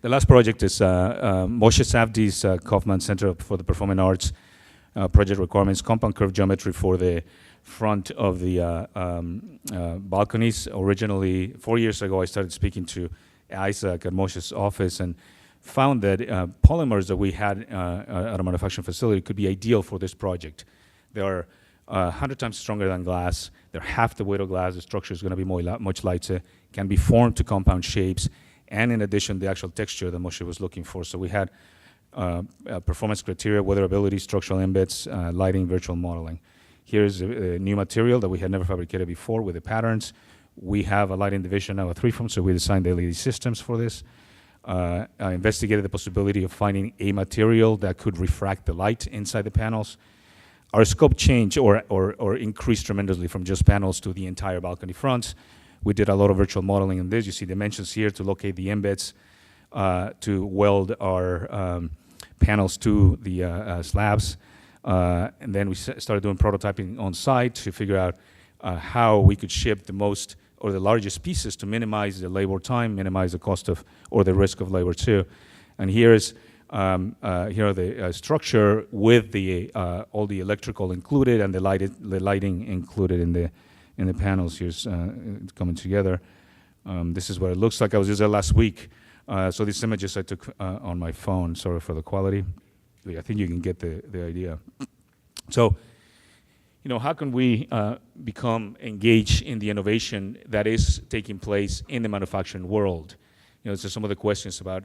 The last project is Moshe Safdie's Kaufman Center for the Performing Arts project requirements, compound curve geometry for the front of the balconies. Originally, 4 years ago, I started speaking to Isaac at Moshe's office and found that polymers that we had at a manufacturing facility could be ideal for this project. They are 100 times stronger than glass. They're half the weight of glass. The structure is going to be much lighter, can be formed to compound shapes, and in addition, the actual texture that Moshe was looking for. So we had performance criteria, weatherability, structural embeds, lighting, virtual modeling. Here's a new material that we had never fabricated before with the patterns. We have a lighting division now at Freeform, so we designed the LED systems for this. I investigated the possibility of finding a material that could refract the light inside the panels. Our scope changed or increased tremendously from just panels to the entire balcony fronts. We did a lot of virtual modeling on this. You see dimensions here to locate the embeds, to weld our panels to the slabs. And then we started doing prototyping on site to figure out how we could ship the most or the largest pieces to minimize the labor time, minimize the cost of or the risk of labor too. And here are the structure with the all the electrical included and the lighting included in the panels. Here's it's coming together. This is what it looks like. I was just there last week. So these images I took on my phone. Sorry for the quality. I think you can get the idea. So, how can we become engaged in the innovation that is taking place in the manufacturing world? So some of the questions about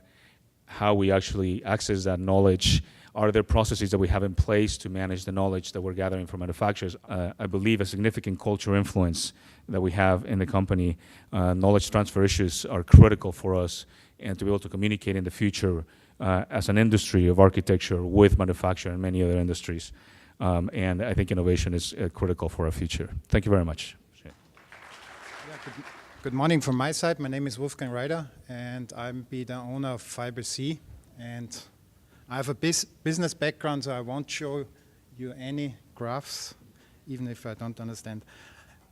how we actually access that knowledge. Are there processes that we have in place to manage the knowledge that we're gathering from manufacturers? I believe a significant culture influence that we have in the company. Knowledge transfer issues are critical for us, and to be able to communicate in the future as an industry of architecture with manufacturing and many other industries. And I think innovation is critical for our future. Thank you very much. Good morning from my side. My name is Wolfgang Reider, and I'm the owner of Fiber-C. And I have a business background, so I won't show you any graphs, even if I don't understand.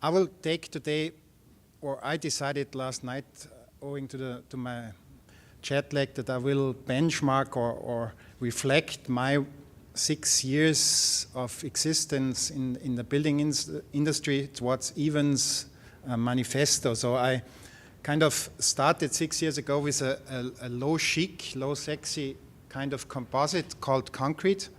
I will take today, or I decided last night, owing to my jet lag, that I will benchmark or reflect my 6 years of existence in the building industry towards Evan's manifesto. So I kind of started 6 years ago with a low chic, low sexy kind of composite called concrete.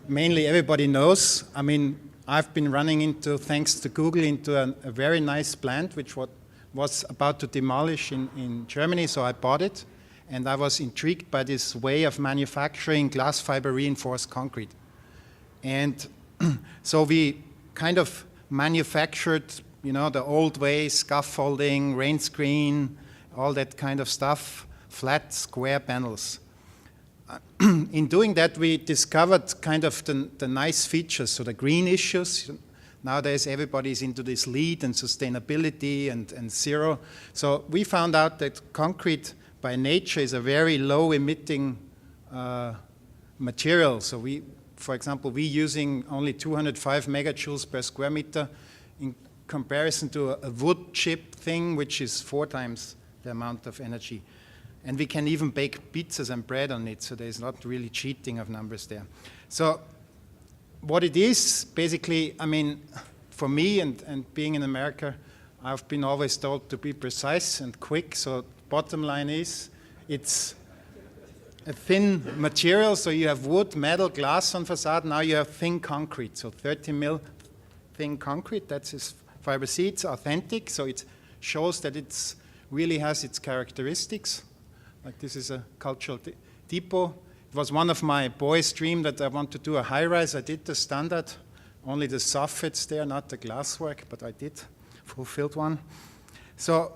Mainly everybody knows. I mean, I've been running into, thanks to Google, into a very nice plant which was about to demolish in Germany, so I bought it. And I was intrigued by this way of manufacturing glass fiber reinforced concrete. And so we kind of manufactured, you know, the old way, scaffolding, rain screen, all that kind of stuff, flat, square panels. In doing that, we discovered kind of the nice features, so the green issues. Nowadays, everybody's into this LEED and sustainability and zero. So we found out that concrete by nature is a very low emitting material. So we, for example, we're using only 205 megajoules per square meter in comparison to a wood chip thing, which is 4 times the amount of energy. And we can even bake pizzas and bread on it, so there's not really cheating of numbers there. So what it is, basically, I mean, for me and being in America, I've been always told to be precise and quick. So bottom line is, it's a thin material. So you have wood, metal, glass on facade. Now you have thin concrete. So 30 mil thin concrete. That's his Fiber-C. It's authentic. So it shows that it really has its characteristics. Like this is a cultural depot. It was one of my boys' dreams that I want to do a high-rise. I did the standard, only the soffits there, not the glasswork, but I did, fulfilled one. So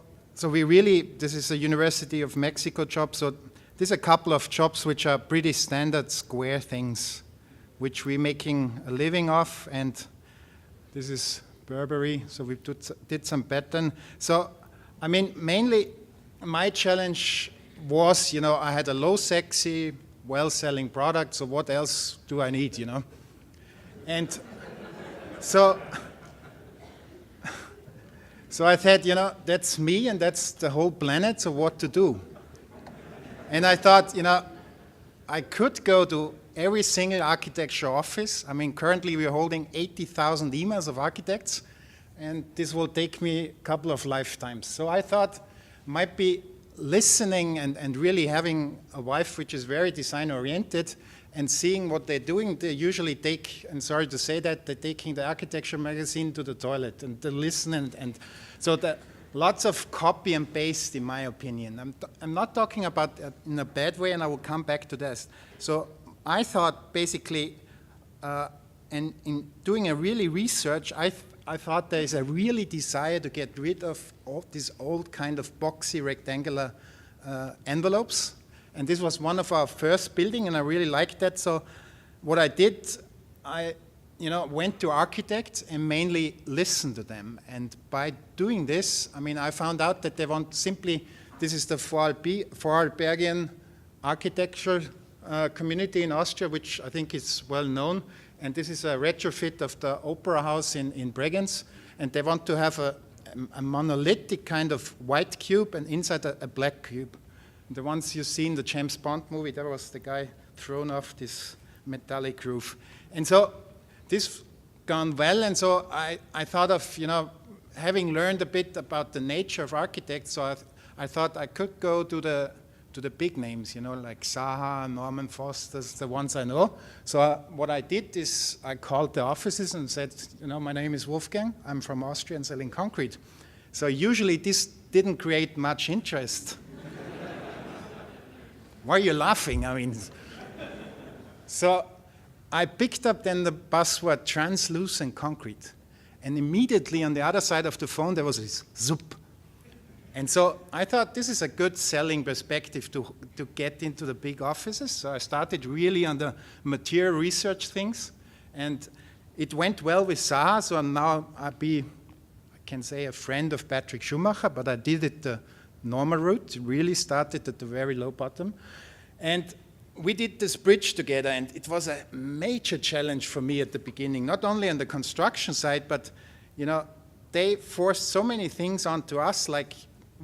we really, this is a University of Mexico job, so there's a couple of jobs which are pretty standard square things, which we're making a living off, and this is Burberry, so we did some pattern. So, I mean, mainly my challenge was, you know, I had a low sexy, well-selling product, so what else do I need, you know? And so I thought, you know, that's me and that's the whole planet, so what to do? And I thought, you know, I could go to every single architecture office. I mean, currently we're holding 80,000 emails of architects, and this will take me a couple of lifetimes. So I thought might be listening and really having a wife which is very design-oriented and seeing what they're doing. They usually take, and sorry to say that, they're taking the architecture magazine to the toilet and they listen and so lots of copy and paste, in my opinion. I'm not talking about in a bad way, and I will come back to this. So I thought basically, and in doing a really research, I thought there is a really desire to get rid of all these old kind of boxy rectangular envelopes. And this was one of our first building, and I really liked that. So what I did, I went to architects and mainly listened to them. And by doing this, I mean, I found out that they want simply, this is the Vorarlbergian architecture community in Austria, which I think is well known. And this is a retrofit of the Opera House in Bregenz. And they want to have a monolithic kind of white cube and inside a black cube. The ones you see in the James Bond movie, there was the guy thrown off this metallic roof. And so this gone well, and so I thought of, having learned a bit about the nature of architects, so I thought I could go to the big names, like Zaha, Norman Foster's, the ones I know. So what I did is I called the offices and said, my name is Wolfgang, I'm from Austria and selling concrete. So usually this didn't create much interest. Why are you laughing? I mean, so I picked up then the buzzword translucent concrete. And immediately on the other side of the phone, there was this zoop. And so I thought this is a good selling perspective to get into the big offices. So I started really on the material research things. And it went well with Saha, so now I can say a friend of Patrick Schumacher, but I did it the normal route, really started at the very low bottom. And we did this bridge together, and it was a major challenge for me at the beginning, not only on the construction side, but they forced so many things onto us, like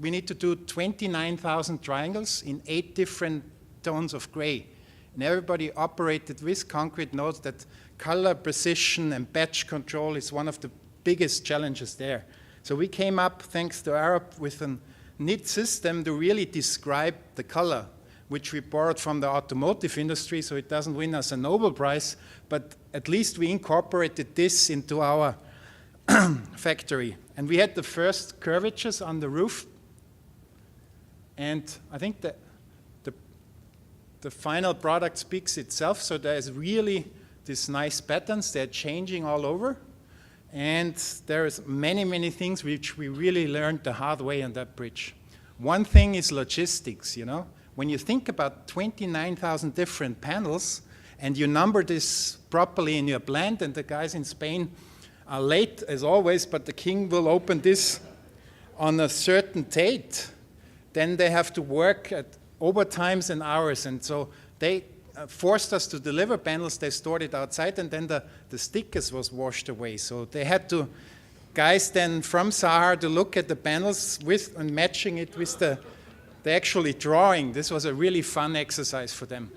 we need to do 29,000 triangles in 8 different tones of gray. And everybody operated with concrete knows that color precision and batch control is one of the biggest challenges there. So we came up, thanks to Arab, with a neat system to really describe the color, which we borrowed from the automotive industry, so it doesn't win us a Nobel Prize, but at least we incorporated this into our factory. And we had the first curvatures on the roof, and I think that the final product speaks itself, so there's really these nice patterns, they're changing all over, and there's many, many things which we really learned the hard way on that bridge. One thing is logistics, When you think about 29,000 different panels, and you number this properly in your plant, and the guys in Spain are late as always, but the king will open this on a certain date, then they have to work at overtimes and hours, and so they forced us to deliver panels. They stored it outside, and then the stickers was washed away. So they had to, guys then from Saha to look at the panels with and matching it with the actually drawing. This was a really fun exercise for them.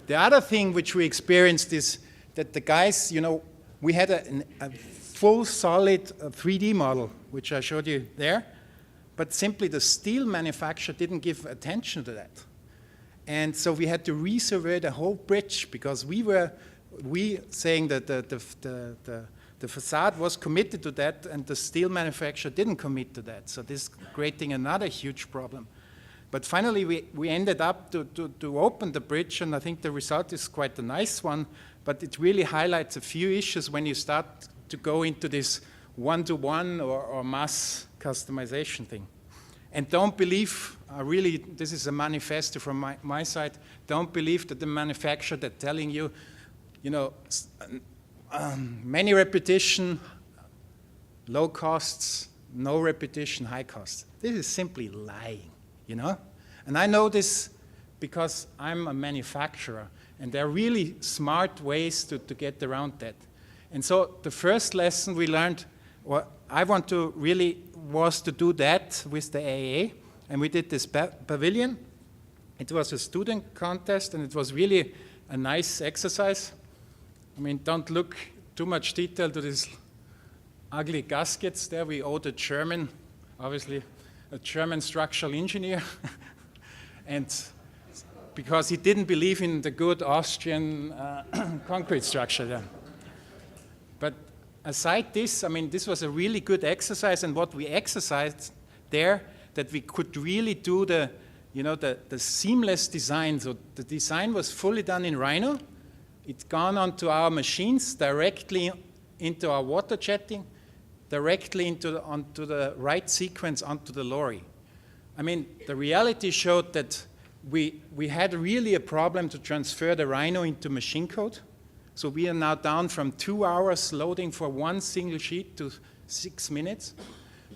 The other thing which we experienced is that the guys, we had a full solid 3D model, which I showed you there, but simply the steel manufacturer didn't give attention to that. And so we had to resurvey the whole bridge, because we saying that the facade was committed to that, and the steel manufacturer didn't commit to that. So this creating another huge problem. But finally, we ended up to open the bridge, and I think the result is quite a nice one, but it really highlights a few issues when you start to go into this one-to-one or mass customization thing. And don't believe, this is a manifesto from my side, don't believe that the manufacturer that's telling you, many repetition, low costs, no repetition, high costs. This is simply lying, And I know this because I'm a manufacturer, and there are really smart ways to get around that. And so the first lesson we learned, I want to really was to do that with the AAA, and we did this pavilion. It was a student contest, and it was really a nice exercise. I mean, don't look too much detail to these ugly gaskets there. We owe the German, obviously, a German structural engineer, and because he didn't believe in the good Austrian concrete structure there. But aside this, this was a really good exercise, and what we exercised there, that we could really do the seamless design. So the design was fully done in Rhino. It's gone onto our machines, directly into our water jetting, directly onto the right sequence onto the lorry. The reality showed that we had really a problem to transfer the Rhino into machine code. So we are now down from 2 hours loading for one single sheet to 6 minutes.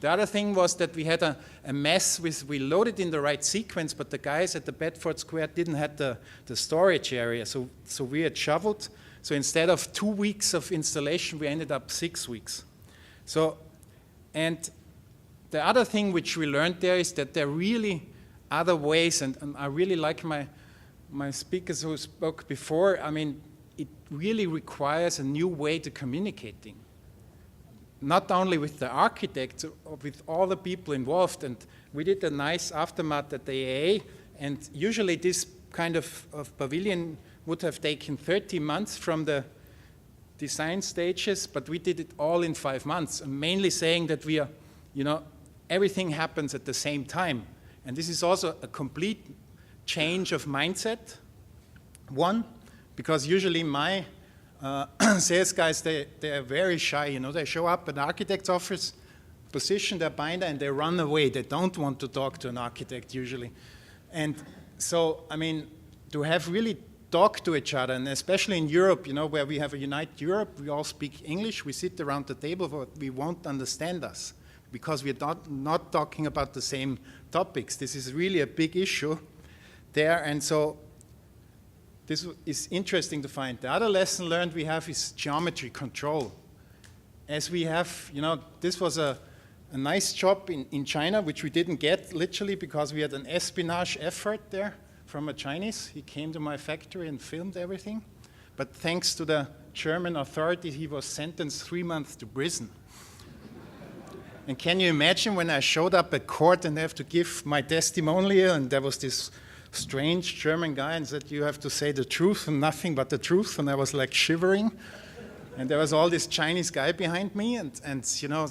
The other thing was that we had a mess we loaded in the right sequence, but the guys at the Bedford Square didn't have the storage area. So we had shoveled. So instead of 2 weeks of installation, we ended up 6 weeks. So, and the other thing which we learned there is that there are really other ways, and I really like my speakers who spoke before. It really requires a new way to communicating, not only with the architects, with all the people involved. And we did a nice aftermath at the AA, and usually this kind of pavilion would have taken 30 months from the design stages, but we did it all in 5 months, and mainly saying that we are, everything happens at the same time. And this is also a complete change of mindset. One, because usually my sales guys, they are very shy, they show up at an architect's office, position their binder, and they run away. They don't want to talk to an architect usually. And so, to have really talk to each other, and especially in Europe, you know, where we have a Unite Europe, we all speak English, we sit around the table, but we won't understand us because we're not talking about the same topics. This is really a big issue there, and so this is interesting to find. The other lesson learned we have is geometry control. As we have, you know, this was a nice job in China, which we didn't get literally because we had an espionage effort there from a Chinese. He came to my factory and filmed everything. But thanks to the German authorities, he was sentenced 3 months to prison. And can you imagine when I showed up at court and I have to give my testimonial, and there was this strange German guy and said, you have to say the truth and nothing but the truth, and I was like shivering. And there was all this Chinese guy behind me, and you know,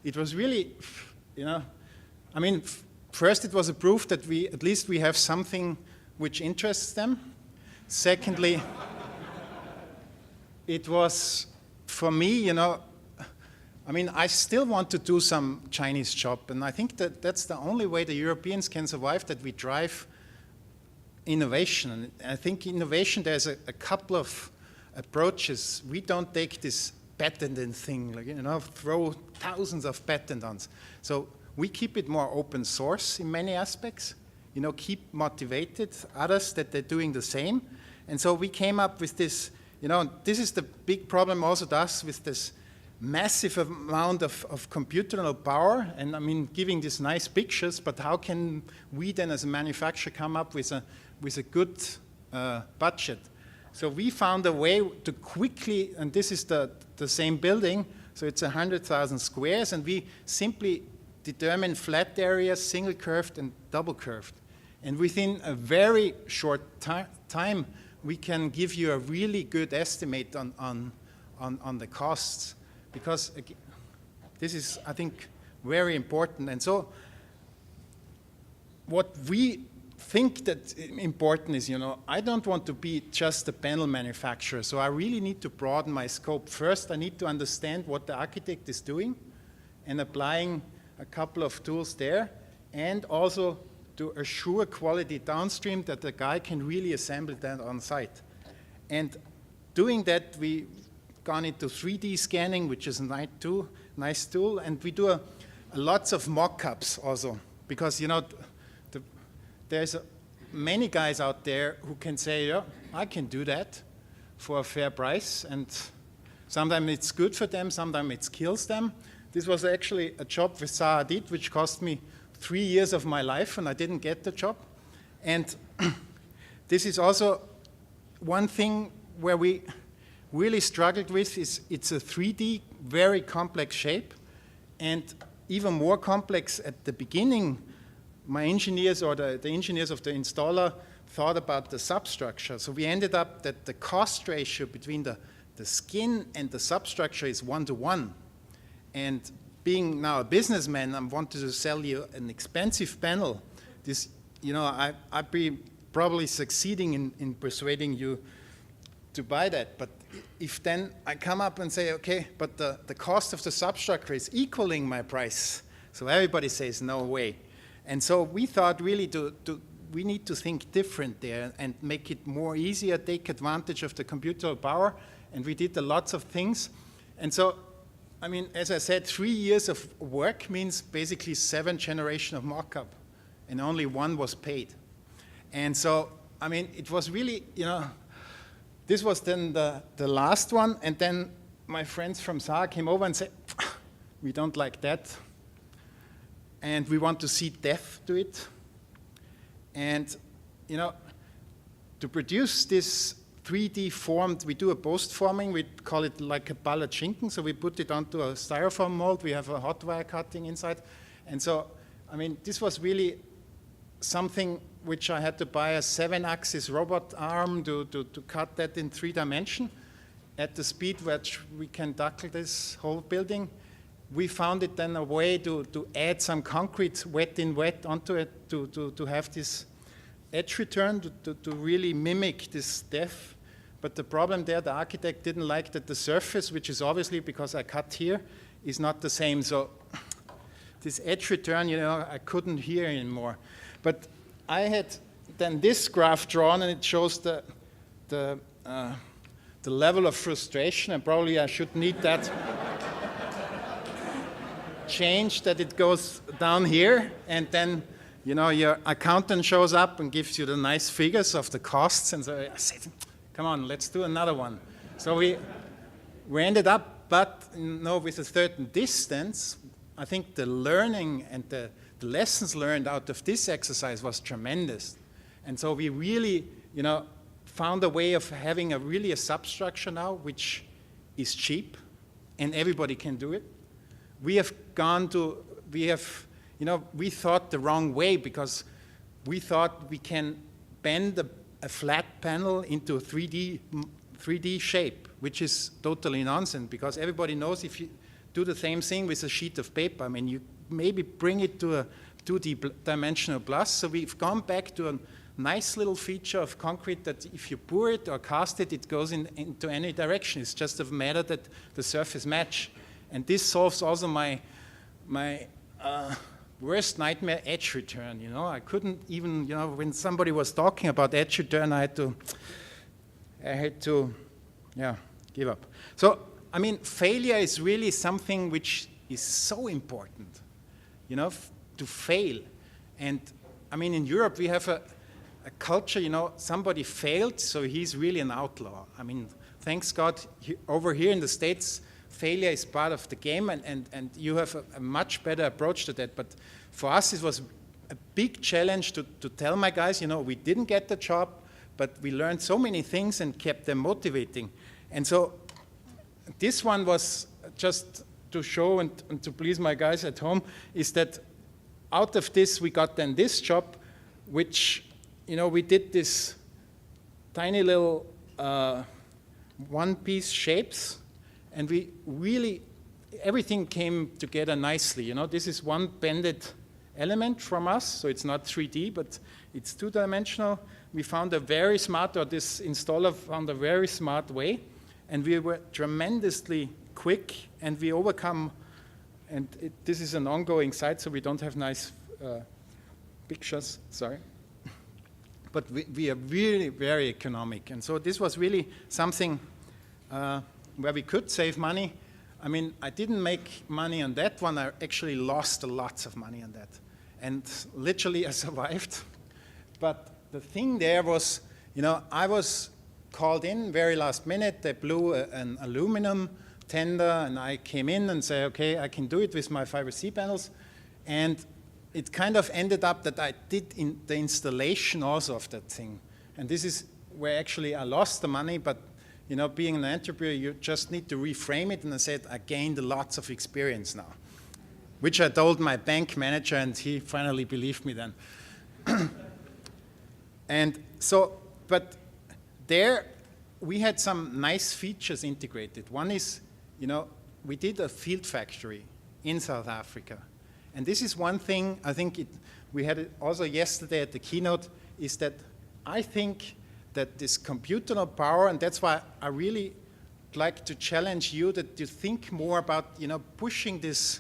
it was really, you know, I mean, first it was a proof that at least we have something which interests them. Secondly, it was, for me, you know, I mean, I still want to do some Chinese job, and I think that that's the only way the Europeans can survive, that we drive innovation. And I think innovation, there's a couple of approaches. We don't take this patented thing, like, you know, throw thousands of patents on. So we keep it more open source in many aspects, you know, keep motivated others that they're doing the same. And so we came up with this, you know, this is the big problem also to us with this massive amount of computational power, and I mean, giving these nice pictures, but how can we then as a manufacturer come up with a good budget? So we found a way to quickly, and this is the same building, so it's 100,000 squares, and we simply determine flat areas, single curved and double curved. And within a very short time, we can give you a really good estimate on the costs, because this is, I think, very important. And so what we think that important is, you know, I don't want to be just a panel manufacturer, so I really need to broaden my scope. First, I need to understand what the architect is doing and applying a couple of tools there, and also to assure quality downstream that the guy can really assemble that on site. And doing that, we've gone into 3D scanning, which is a nice tool, and we do lots of mock-ups also, because, you know, there's many guys out there who can say, yeah, I can do that for a fair price, and sometimes it's good for them, sometimes it kills them. This was actually a job with Saadit, which cost me 3 years of my life, and I didn't get the job. And this is also one thing where we really struggled with, is it's a 3D, very complex shape, and even more complex at the beginning. My engineers, or the engineers of the installer, thought about the substructure. So we ended up that the cost ratio between the skin and the substructure is 1-to-1. And being now a businessman, I wanted to sell you an expensive panel. This, you know, I'd be probably succeeding in persuading you to buy that. But if then I come up and say, okay, but the cost of the substructure is equaling my price, so everybody says, no way. And so we thought really we need to think different there and make it more easier, take advantage of the computer power, and we did lots of things. And so, I mean, as I said, 3 years of work means basically 7 generations of mock-up, and only 1 was paid. And so, I mean, it was really, you know, this was then the last one, and then my friends from SAR came over and said, we don't like that, and we want to see depth to it. And, you know, to produce this 3D formed, we do a post-forming, we call it like a Palatschinken, so we put it onto a styrofoam mold, we have a hot wire cutting inside. And so, I mean, this was really something which I had to buy a 7-axis robot arm to cut that in 3 dimensions at the speed which we can tackle this whole building. We found it then a way to add some concrete wet in wet onto it to have this edge return to really mimic this depth. But the problem there, the architect didn't like that the surface, which is obviously because I cut here, is not the same. So this edge return, you know, I couldn't hear anymore. But I had then this graph drawn, and it shows the the level of frustration, and probably I should need that change, that it goes down here, and then your accountant shows up and gives you the nice figures of the costs, and so I said, come on, let's do another one. So we ended up, but with a certain distance. I think the learning and the lessons learned out of this exercise was tremendous. And so we really, found a way of having really a substructure now, which is cheap, and everybody can do it. We thought the wrong way, because we thought we can bend a flat panel into a 3D shape, which is totally nonsense, because everybody knows if you do the same thing with a sheet of paper, I mean, you maybe bring it to a 2D-dimensional plus. So we've gone back to a nice little feature of concrete that if you pour it or cast it, it goes into any direction. It's just a matter that the surface match. And this solves also my worst nightmare, edge return. I couldn't even, when somebody was talking about edge return, I had to give up. So, I mean, failure is really something which is so important, to fail. And, I mean, in Europe, we have a culture, somebody failed, so he's really an outlaw. I mean, thanks God, over here in the States, failure is part of the game, and you have a much better approach to that. But for us, it was a big challenge to tell my guys, we didn't get the job, but we learned so many things and kept them motivating. And so this one was just to show and to please my guys at home, is that out of this, we got then this job, which, we did this tiny little one-piece shapes, and we really, everything came together nicely. This is one bended element from us, so it's not 3D, but it's two-dimensional. We found a very smart, or this installer found a very smart way, and we were tremendously quick, and we overcome, and this is an ongoing site, so we don't have nice pictures, sorry. But we are really very economic, and so this was really something where we could save money. I mean, I didn't make money on that one. I actually lost lots of money on that. And literally I survived. But the thing there was, I was called in very last minute. They blew an aluminum tender, and I came in and said, okay, I can do it with my fiber C panels. And it kind of ended up that I did the installation also of that thing. And this is where actually I lost the money, but being an entrepreneur, you just need to reframe it. And I said, I gained lots of experience now, which I told my bank manager, and he finally believed me then. And so, but there we had some nice features integrated. One is, we did a field factory in South Africa. And this is one thing, I think we had it also yesterday at the keynote, is that I think that this computational power, and that's why I really like to challenge you that you think more about, pushing this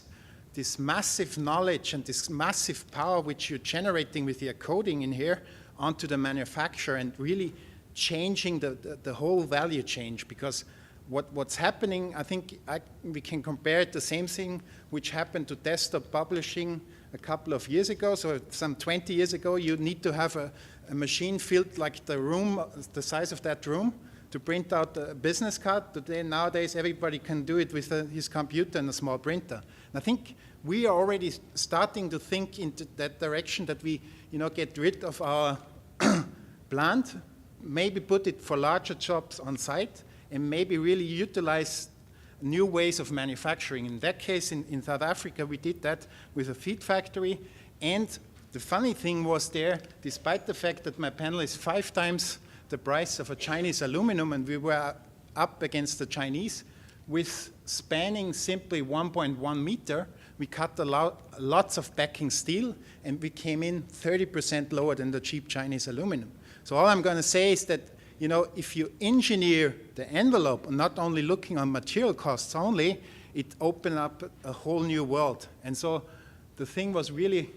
massive knowledge and this massive power which you're generating with your coding in here onto the manufacturer, and really changing the whole value chain. Because what's happening, I think we can compare it the same thing which happened to desktop publishing a couple of years ago. So some 20 years ago, you need to have a machine filled like the size of that room to print out a business card. Today, nowadays, everybody can do it with his computer and a small printer. And I think we are already starting to think into that direction, that we, get rid of our plant, maybe put it for larger jobs on site, and maybe really utilize new ways of manufacturing. In that case, in South Africa, we did that with a feed factory. And the funny thing was there, despite the fact that my panel is 5 times the price of a Chinese aluminum, and we were up against the Chinese, with spanning simply 1.1 meter, we cut lots of backing steel, and we came in 30% lower than the cheap Chinese aluminum. So all I'm going to say is that, if you engineer the envelope, not only looking on material costs only, it opened up a whole new world. And so the thing was really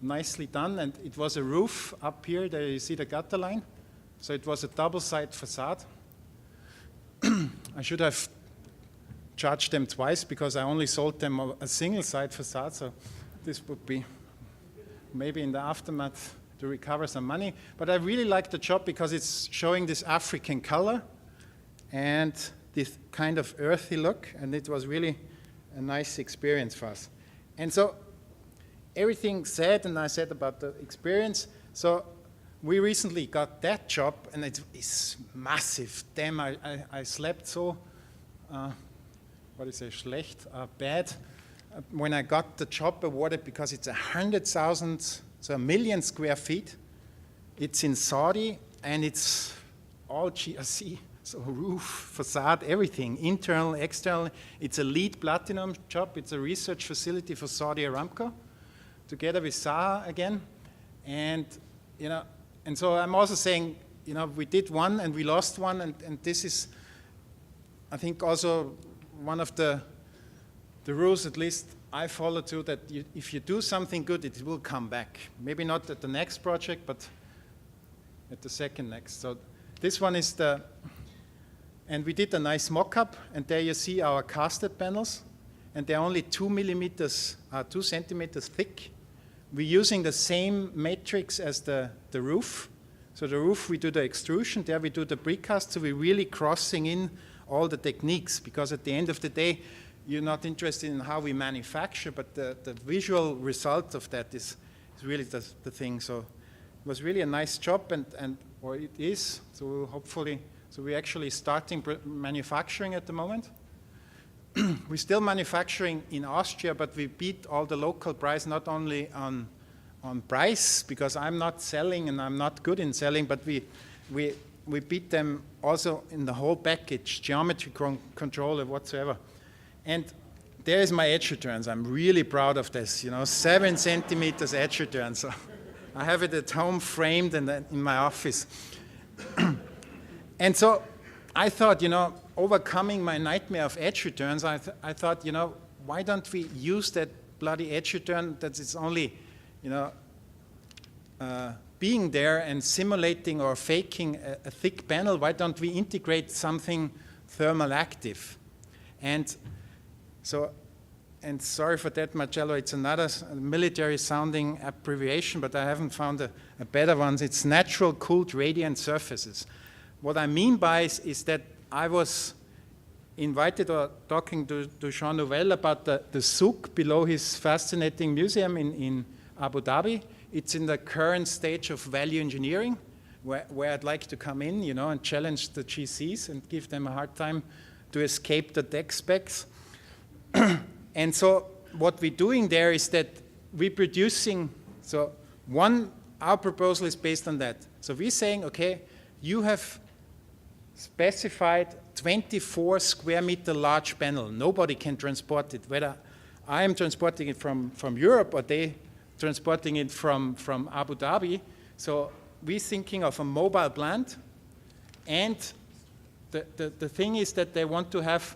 nicely done, and it was a roof up here. There you see the gutter line. So it was a double-side facade. I should have charged them twice because I only sold them a single-side facade, so this would be maybe in the aftermath to recover some money. But I really like the job because it's showing this African color and this kind of earthy look, and it was really a nice experience for us. And so everything said, and I said about the experience, so we recently got that job, and it's massive. Damn, I slept so, schlecht, bad, when I got the job awarded because it's 100,000, so 1 million square feet. It's in Saudi, and it's all GRC, so roof, facade, everything, internal, external. It's a LEED platinum job. It's a research facility for Saudi Aramco, together with Saha again. And, you know, and so I'm also saying, you know, we did one and we lost one, and this is, I think, also one of the rules, at least I follow too, that if you do something good, it will come back. Maybe not at the next project, but at the second next. So this one is and we did a nice mock-up, and there you see our casted panels, and they're only 2 centimeters thick. We're using the same matrix as the roof. So the roof, we do the extrusion, there we do the precast, so we're really crossing in all the techniques, because at the end of the day, you're not interested in how we manufacture, but the visual result of that is really the thing. So it was really a nice job, or it is, so hopefully, so we're actually starting manufacturing at the moment. We're still manufacturing in Austria, but we beat all the local price, not only on price, because I'm not selling and I'm not good in selling, but we beat them also in the whole package, geometry control or whatsoever. And there is my edge returns. I'm really proud of this, 7 centimeters edge return. So I have it at home framed and in my office. And so I thought, overcoming my nightmare of edge returns, I thought, why don't we use that bloody edge return that is only, being there and simulating or faking a thick panel? Why don't we integrate something thermal active? And so, and sorry for that, Marcello, it's another military sounding abbreviation, but I haven't found a better one. It's natural cooled radiant surfaces. What I mean by is that I was invited or talking to Jean Nouvel about the souk below his fascinating museum in Abu Dhabi. It's in the current stage of value engineering, where I'd like to come in, and challenge the GCs and give them a hard time to escape the deck specs. And so what we're doing there is that we're producing, so our proposal is based on that. So we're saying, okay, you have specified 24 square meter large panel. Nobody can transport it, whether I am transporting it from Europe or they transporting it from Abu Dhabi. So we're thinking of a mobile plant, and the thing is that they want to have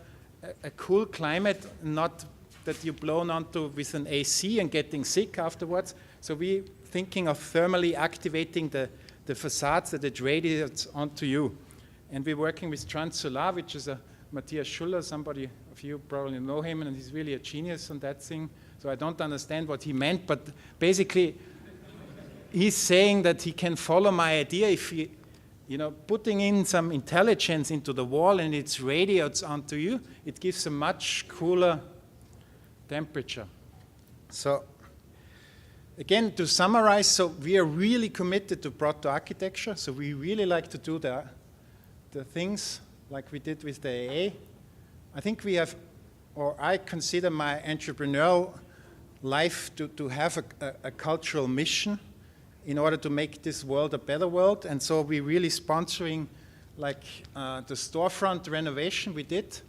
a cool climate, not that you're blown onto with an AC and getting sick afterwards. So we're thinking of thermally activating the facades that it radiates onto you. And we're working with Transsolar, which is a Matthias Schuller. Somebody of you probably know him, and he's really a genius on that thing. So I don't understand what he meant, but basically he's saying that he can follow my idea if he, putting in some intelligence into the wall and it radiates onto you, it gives a much cooler temperature. So again, to summarize, so we are really committed to proto-architecture. So we really like to do the things like we did with the AA. I think we have, or I consider my entrepreneurial life to have a cultural mission in order to make this world a better world. And so we're really sponsoring like the storefront renovation we did.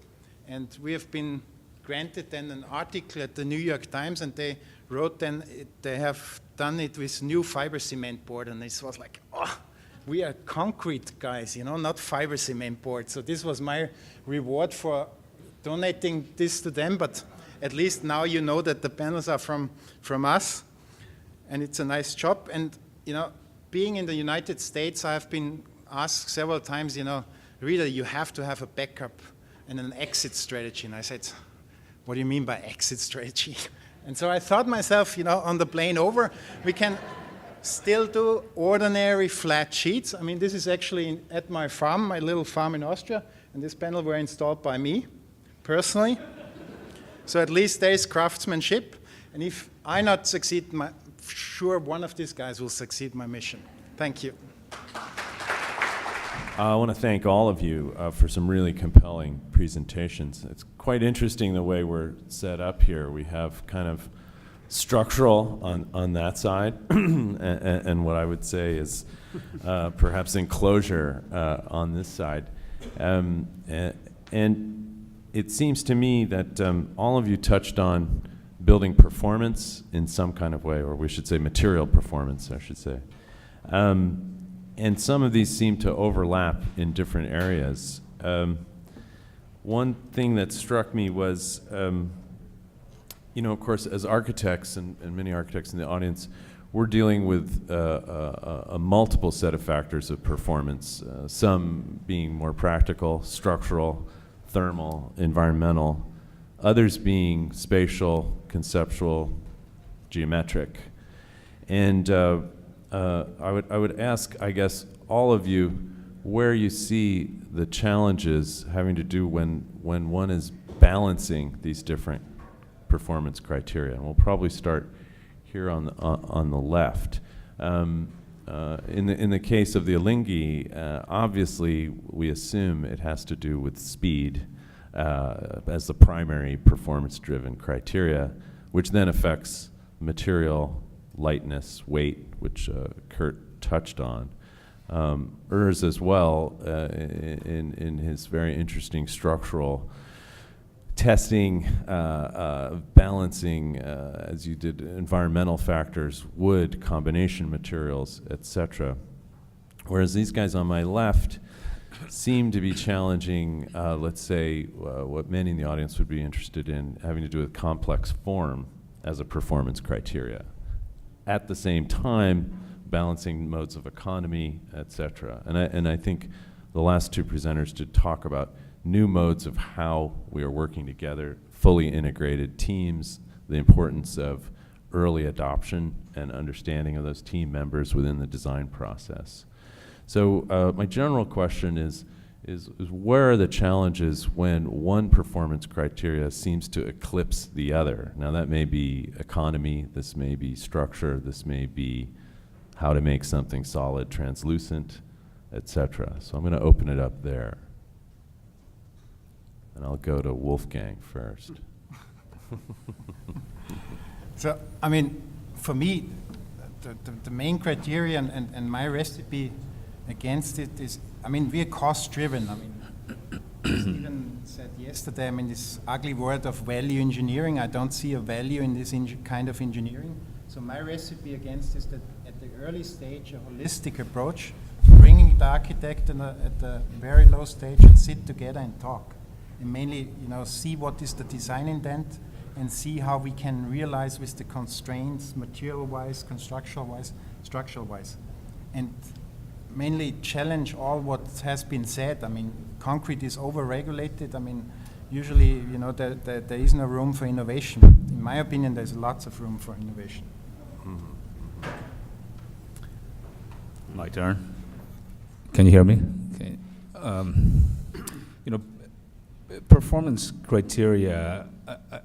And we have been granted then an article at the New York Times, and they wrote then they have done it with new fiber cement board. And this was like, oh, we are concrete guys, not fiber cement board. So this was my reward for donating this to them. But at least now you know that the panels are from us, and it's a nice job. And being in the United States, I have been asked several times, Rita, you have to have a backup and an exit strategy. And I said, what do you mean by exit strategy? And so I thought myself, on the plane over, we can still do ordinary flat sheets. I mean, this is actually at my farm, my little farm in Austria, and this panel were installed by me, personally. So at least there is craftsmanship, and if I not succeed, sure one of these guys will succeed my mission. Thank you. I want to thank all of you for some really compelling presentations. It's quite interesting the way we're set up here. We have kind of structural on that side, and what I would say is perhaps enclosure on this side. And it seems to me that all of you touched on building performance in some kind of way, or we should say material performance, I should say. And some of these seem to overlap in different areas. One thing that struck me was, of course, as architects and many architects in the audience, we're dealing with a multiple set of factors of performance, some being more practical, structural, thermal, environmental, others being spatial, conceptual, geometric. And I would ask, I guess, all of you where you see the challenges having to do when one is balancing these different performance criteria. And we'll probably start here on the left. In the case of the Alinghi, obviously we assume it has to do with speed as the primary performance-driven criteria, which then affects material lightness, weight, which Kurt touched on. Urs as well, in his very interesting structural testing, balancing, as you did, environmental factors, wood, combination materials, etc. Whereas these guys on my left seem to be challenging, let's say, what many in the audience would be interested in, having to do with complex form as a performance criteria. At the same time, balancing modes of economy, etc. And I think the last two presenters did talk about new modes of how we are working together, fully integrated teams, the importance of early adoption and understanding of those team members within the design process. So my general question is where are the challenges when one performance criteria seems to eclipse the other? Now that may be economy, this may be structure, this may be how to make something solid, translucent, etc. So I'm going to open it up there. And I'll go to Wolfgang first. So, I mean, for me, the main criterion and my recipe against it is, I mean, we're cost-driven. I mean, Stephen said yesterday, I mean, this ugly word of value engineering, I don't see a value in this kind of engineering. So my recipe against is that at the early stage, a holistic approach, bringing the architect at the very low stage and sit together and talk. And mainly, see what is the design intent and see how we can realize with the constraints, material-wise, constructional-wise, structural-wise. And mainly challenge all what has been said. I mean, concrete is over-regulated. I mean, usually, there is no room for innovation. In my opinion, there's lots of room for innovation. Mm-hmm. My turn. Can you hear me? Okay. Performance criteria,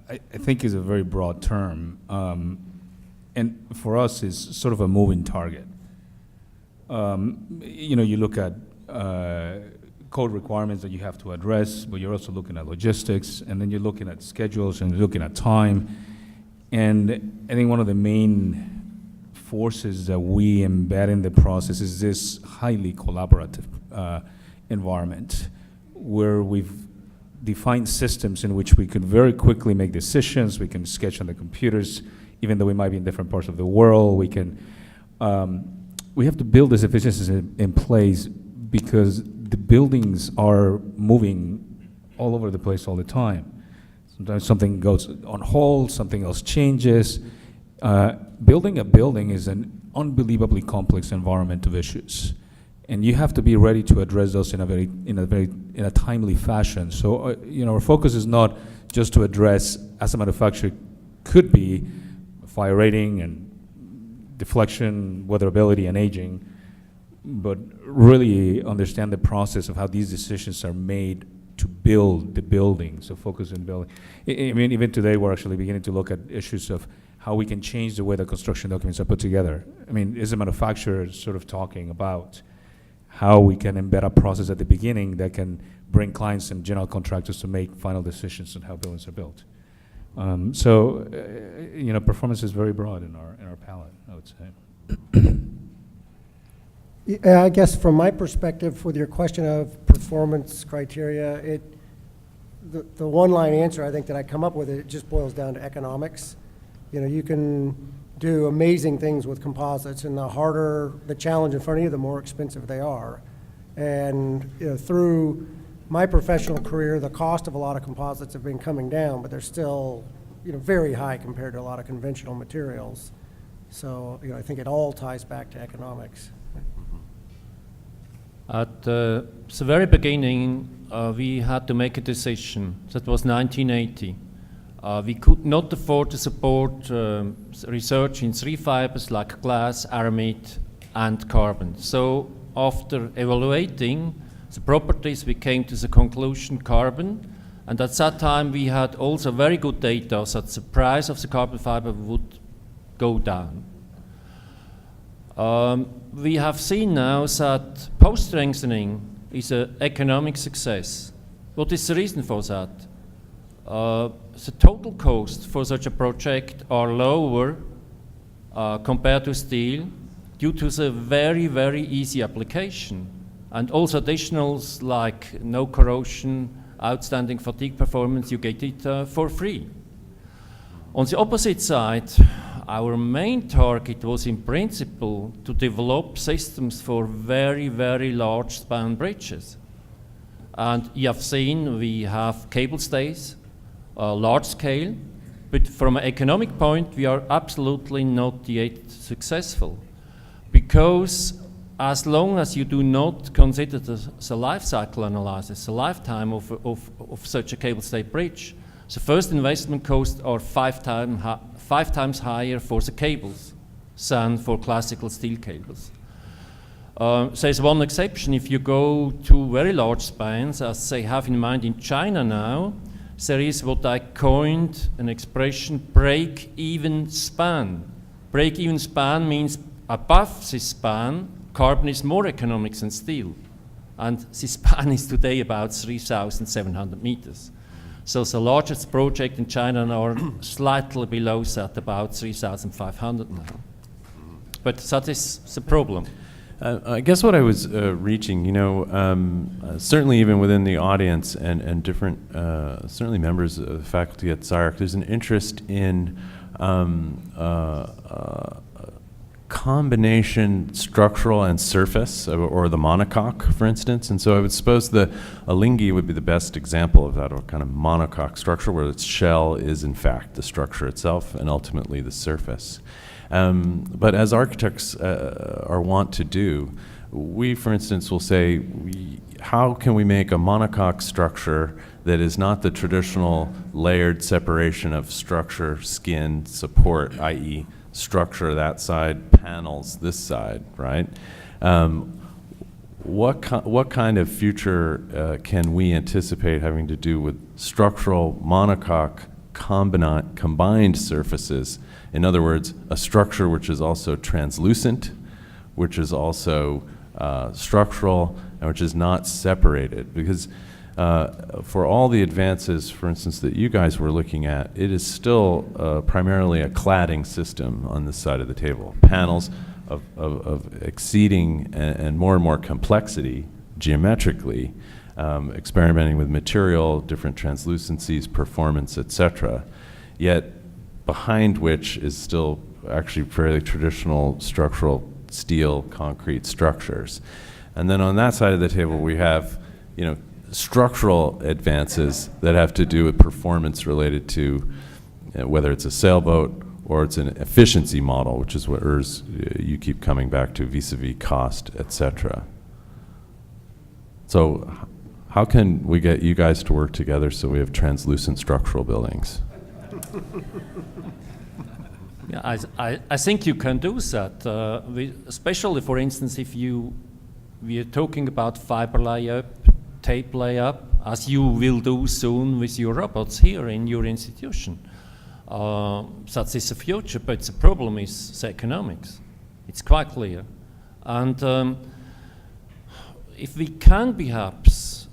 I think, is a very broad term, and for us is sort of a moving target. You look at code requirements that you have to address, but you're also looking at logistics, and then you're looking at schedules, and you're looking at time. And I think one of the main forces that we embed in the process is this highly collaborative environment where we've defined systems in which we could very quickly make decisions. We can sketch on the computers, even though we might be in different parts of the world. We can. We have to build these efficiencies in place because the buildings are moving all over the place all the time. Sometimes something goes on hold, something else changes. Building a building is an unbelievably complex environment of issues. and you have to be ready to address those in a timely fashion. So our focus is not just to address, as a manufacturer could be, fire rating and deflection, weatherability, and aging, but really understand the process of how these decisions are made to build the building, so focus on building. I mean, even today, we're actually beginning to look at issues of how we can change the way the construction documents are put together. I mean, is the manufacturer sort of talking about how we can embed a process at the beginning that can bring clients and general contractors to make final decisions on how buildings are built? Performance is very broad in our palette, I would say. Yeah, I guess from my perspective, with your question of performance criteria, the one-line answer I think that I come up with, it just boils down to economics. You can do amazing things with composites, and the harder the challenge in front of you, the more expensive they are. And through my professional career, the cost of a lot of composites have been coming down, but they're still very high compared to a lot of conventional materials. So I think it all ties back to economics. At the very beginning, we had to make a decision. That was 1980. We could not afford to support research in three fibers like glass, aramid, and carbon. So after evaluating the properties, we came to the conclusion carbon. And at that time, we had also very good data that the price of the carbon fiber would go down. We have seen now that post-strengthening is an economic success. What is the reason for that? The total cost for such a project are lower compared to steel due to the very, very easy application. And also additionals like no corrosion, outstanding fatigue performance, you get it for free. On the opposite side, our main target was in principle to develop systems for very, very large span bridges. And you have seen we have cable stays, large scale, but from an economic point, we are absolutely not yet successful. Because as long as you do not consider the life cycle analysis, the lifetime of such a cable stay bridge, the first investment costs are five times higher for the cables than for classical steel cables. There's one exception. If you go to very large spans, as they have in mind in China now, there is what I coined an expression, break-even span. Break-even span means above this span, carbon is more economic than steel. And this span is today about 3,700 meters. So the largest project in China are slightly below that, about 3,500 now. But that is the problem. I guess what I was reaching, certainly even within the audience and different, certainly members of the faculty at SCI-Arc, there's an interest in combination structural and surface, or the monocoque, for instance. And so I would suppose the Alinghi would be the best example of that, or kind of monocoque structure where its shell is in fact the structure itself and ultimately the surface. But as architects are wont to do, we, for instance, will say, how can we make a monocoque structure that is not the traditional layered separation of structure, skin, support, i.e. structure that side, panels this side, right? What kind of future can we anticipate having to do with structural monocoque combined surfaces? In other words, a structure which is also translucent, which is also structural, and which is not separated. Because for all the advances, for instance, that you guys were looking at, it is still primarily a cladding system on this side of the table. Panels of exceeding and more complexity geometrically, experimenting with material, different translucencies, performance, etc. Yet behind which is still actually fairly traditional structural steel, concrete structures. And then on that side of the table we have, structural advances that have to do with performance related to whether it's a sailboat or it's an efficiency model, which is what Urs, you keep coming back to vis-a-vis cost, etc. So how can we get you guys to work together so we have translucent structural buildings? Yeah, I think you can do that, especially, for instance, if we are talking about fiber layup, tape layup, as you will do soon with your robots here in your institution. That is the future, but the problem is the economics. It's quite clear. And if we can perhaps,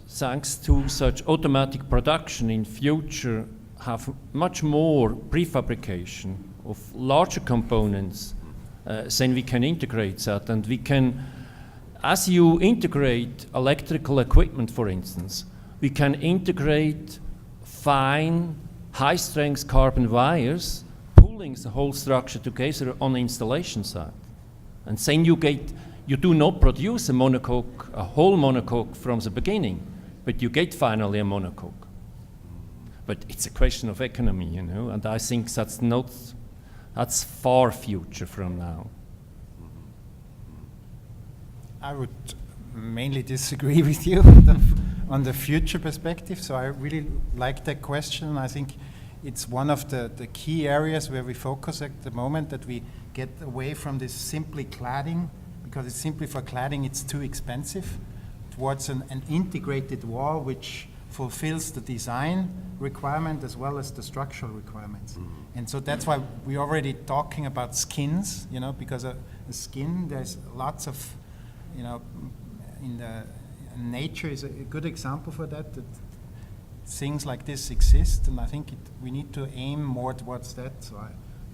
thanks to such automatic production in future, have much more prefabrication of larger components, then we can integrate that. And we can, as you integrate electrical equipment, for instance, we can integrate fine, high-strength carbon wires, pulling the whole structure together on the installation side. And then you do not produce a monocoque, a whole monocoque from the beginning, but you get finally a monocoque. But it's a question of economy, you know, and I think that's far future from now. I would mainly disagree with you on the future perspective. So I really like that question. I think it's one of the key areas where we focus at the moment, that we get away from this simply cladding, because it's simply for cladding, it's too expensive, towards an integrated wall which fulfills the design requirement as well as the structural requirements. And so that's why we're already talking about skins, you know, because a skin, there's lots of, you know, nature is a good example for that things like this exist, and I think we need to aim more towards that. So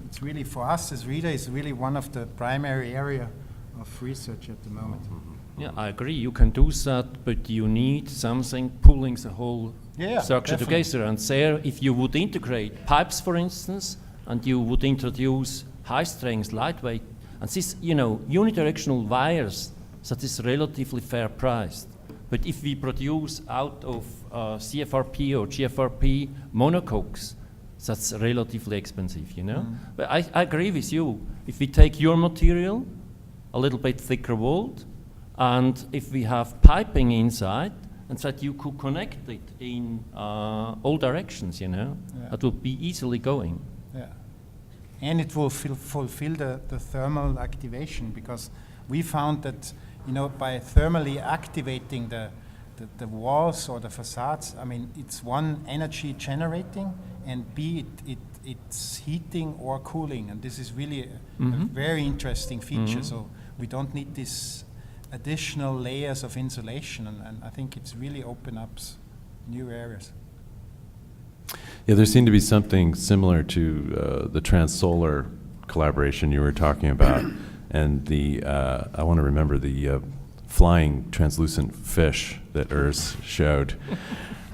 it's really, for us as RIDA, is really one of the primary area of research at the moment. Yeah, I agree. You can do that, but you need something pulling the whole structure together. And there, if you would integrate pipes, for instance, and you would introduce high-strength, lightweight, and this, you know, unidirectional wires, that is relatively fair priced. But if we produce out of CFRP or GFRP monocoques, that's relatively expensive, you know? But I agree with you. If we take your material, a little bit thicker walled, and if we have piping inside, and that you could connect it in all directions, you know, that would be easily going. Yeah, and it will fulfill the thermal activation, because we found that, you know, by thermally activating the walls or the facades, I mean, it's one, energy generating, and B, it's heating or cooling, and this is really a very interesting feature. So we don't need this additional layers of insulation, and I think it's really open up new areas. Yeah, there seemed to be something similar to the trans-solar collaboration you were talking about, and the I want to remember the flying translucent fish that Urs showed.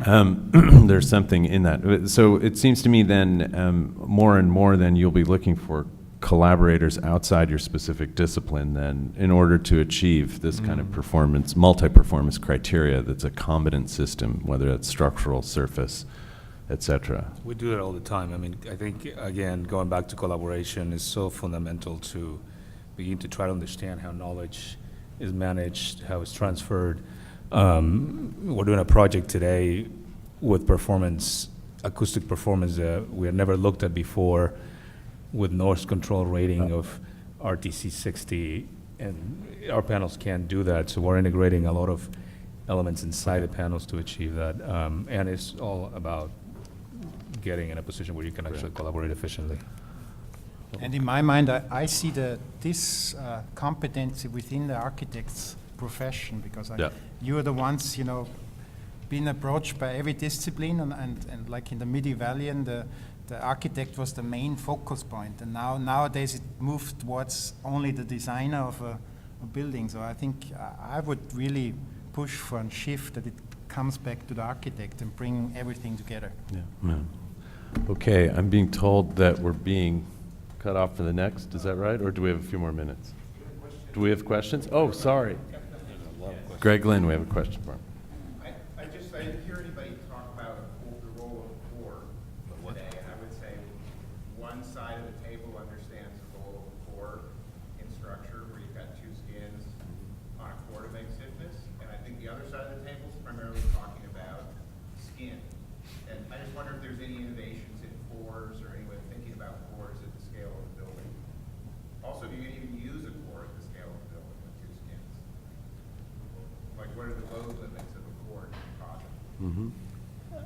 There's something in that. So it seems to me then more and more then you'll be looking for collaborators outside your specific discipline then in order to achieve this kind of performance, multi-performance criteria that's a competent system, whether it's structural, surface, etc. We do that all the time. I mean, I think, again, going back to collaboration is so fundamental to begin to try to understand how knowledge is managed, how it's transferred. We're doing a project today with performance, acoustic performance that we had never looked at before, with noise control rating of RTC 60, and our panels can't do that, so we're integrating a lot of elements inside the panels to achieve that, and it's all about getting in a position where you can actually collaborate efficiently. And in my mind, I see this competency within the architect's profession, because you are the ones, you know, being approached by every discipline, and like in the Midi-Valley, the architect was the main focus point, and nowadays it moved towards only the designer of a building. So I think I would really push for a shift that it comes back to the architect and bring everything together. Yeah. Okay, I'm being told that we're being cut off for the next. Is that right, or do we have a few more minutes? Do we have questions? Oh, sorry. Greg Lynn, we have a question for him. I didn't hear anybody talk about the role of the core today, and I would say one side of the table understands the role of the core in structure, where you've got two skins on a core to make stiffness, and I think the other side what are the load limits of a core composite?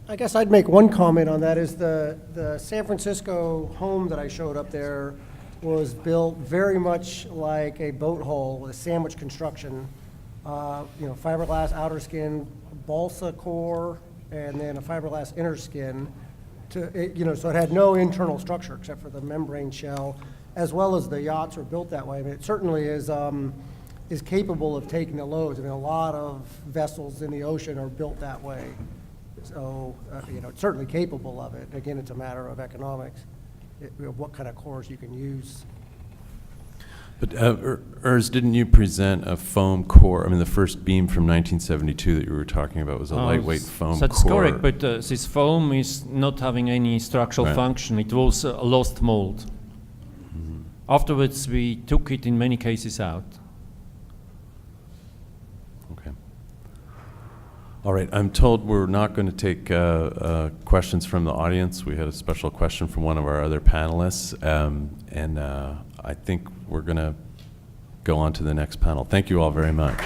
I guess I'd make one comment on that is the San Francisco home that I showed up there was built very much like a boat hull with a sandwich construction. Fiberglass outer skin, balsa core, and then a fiberglass inner skin. So it had no internal structure except for the membrane shell, as well as the yachts are built that way. I mean, it certainly is capable of taking the loads. I mean, a lot of vessels in the ocean are built that way. So, it's certainly capable of it. Again, it's a matter of economics, what kind of cores you can use. But Urs, didn't you present a foam core? I mean, the first beam from 1972 that you were talking about was a lightweight foam core. That's correct, but this foam is not having any structural function. It was a lost mold. Afterwards, we took it in many cases out. Okay. All right, I'm told we're not going to take questions from the audience. We had a special question from one of our other panelists, and I think we're going to go on to the next panel. Thank you all very much.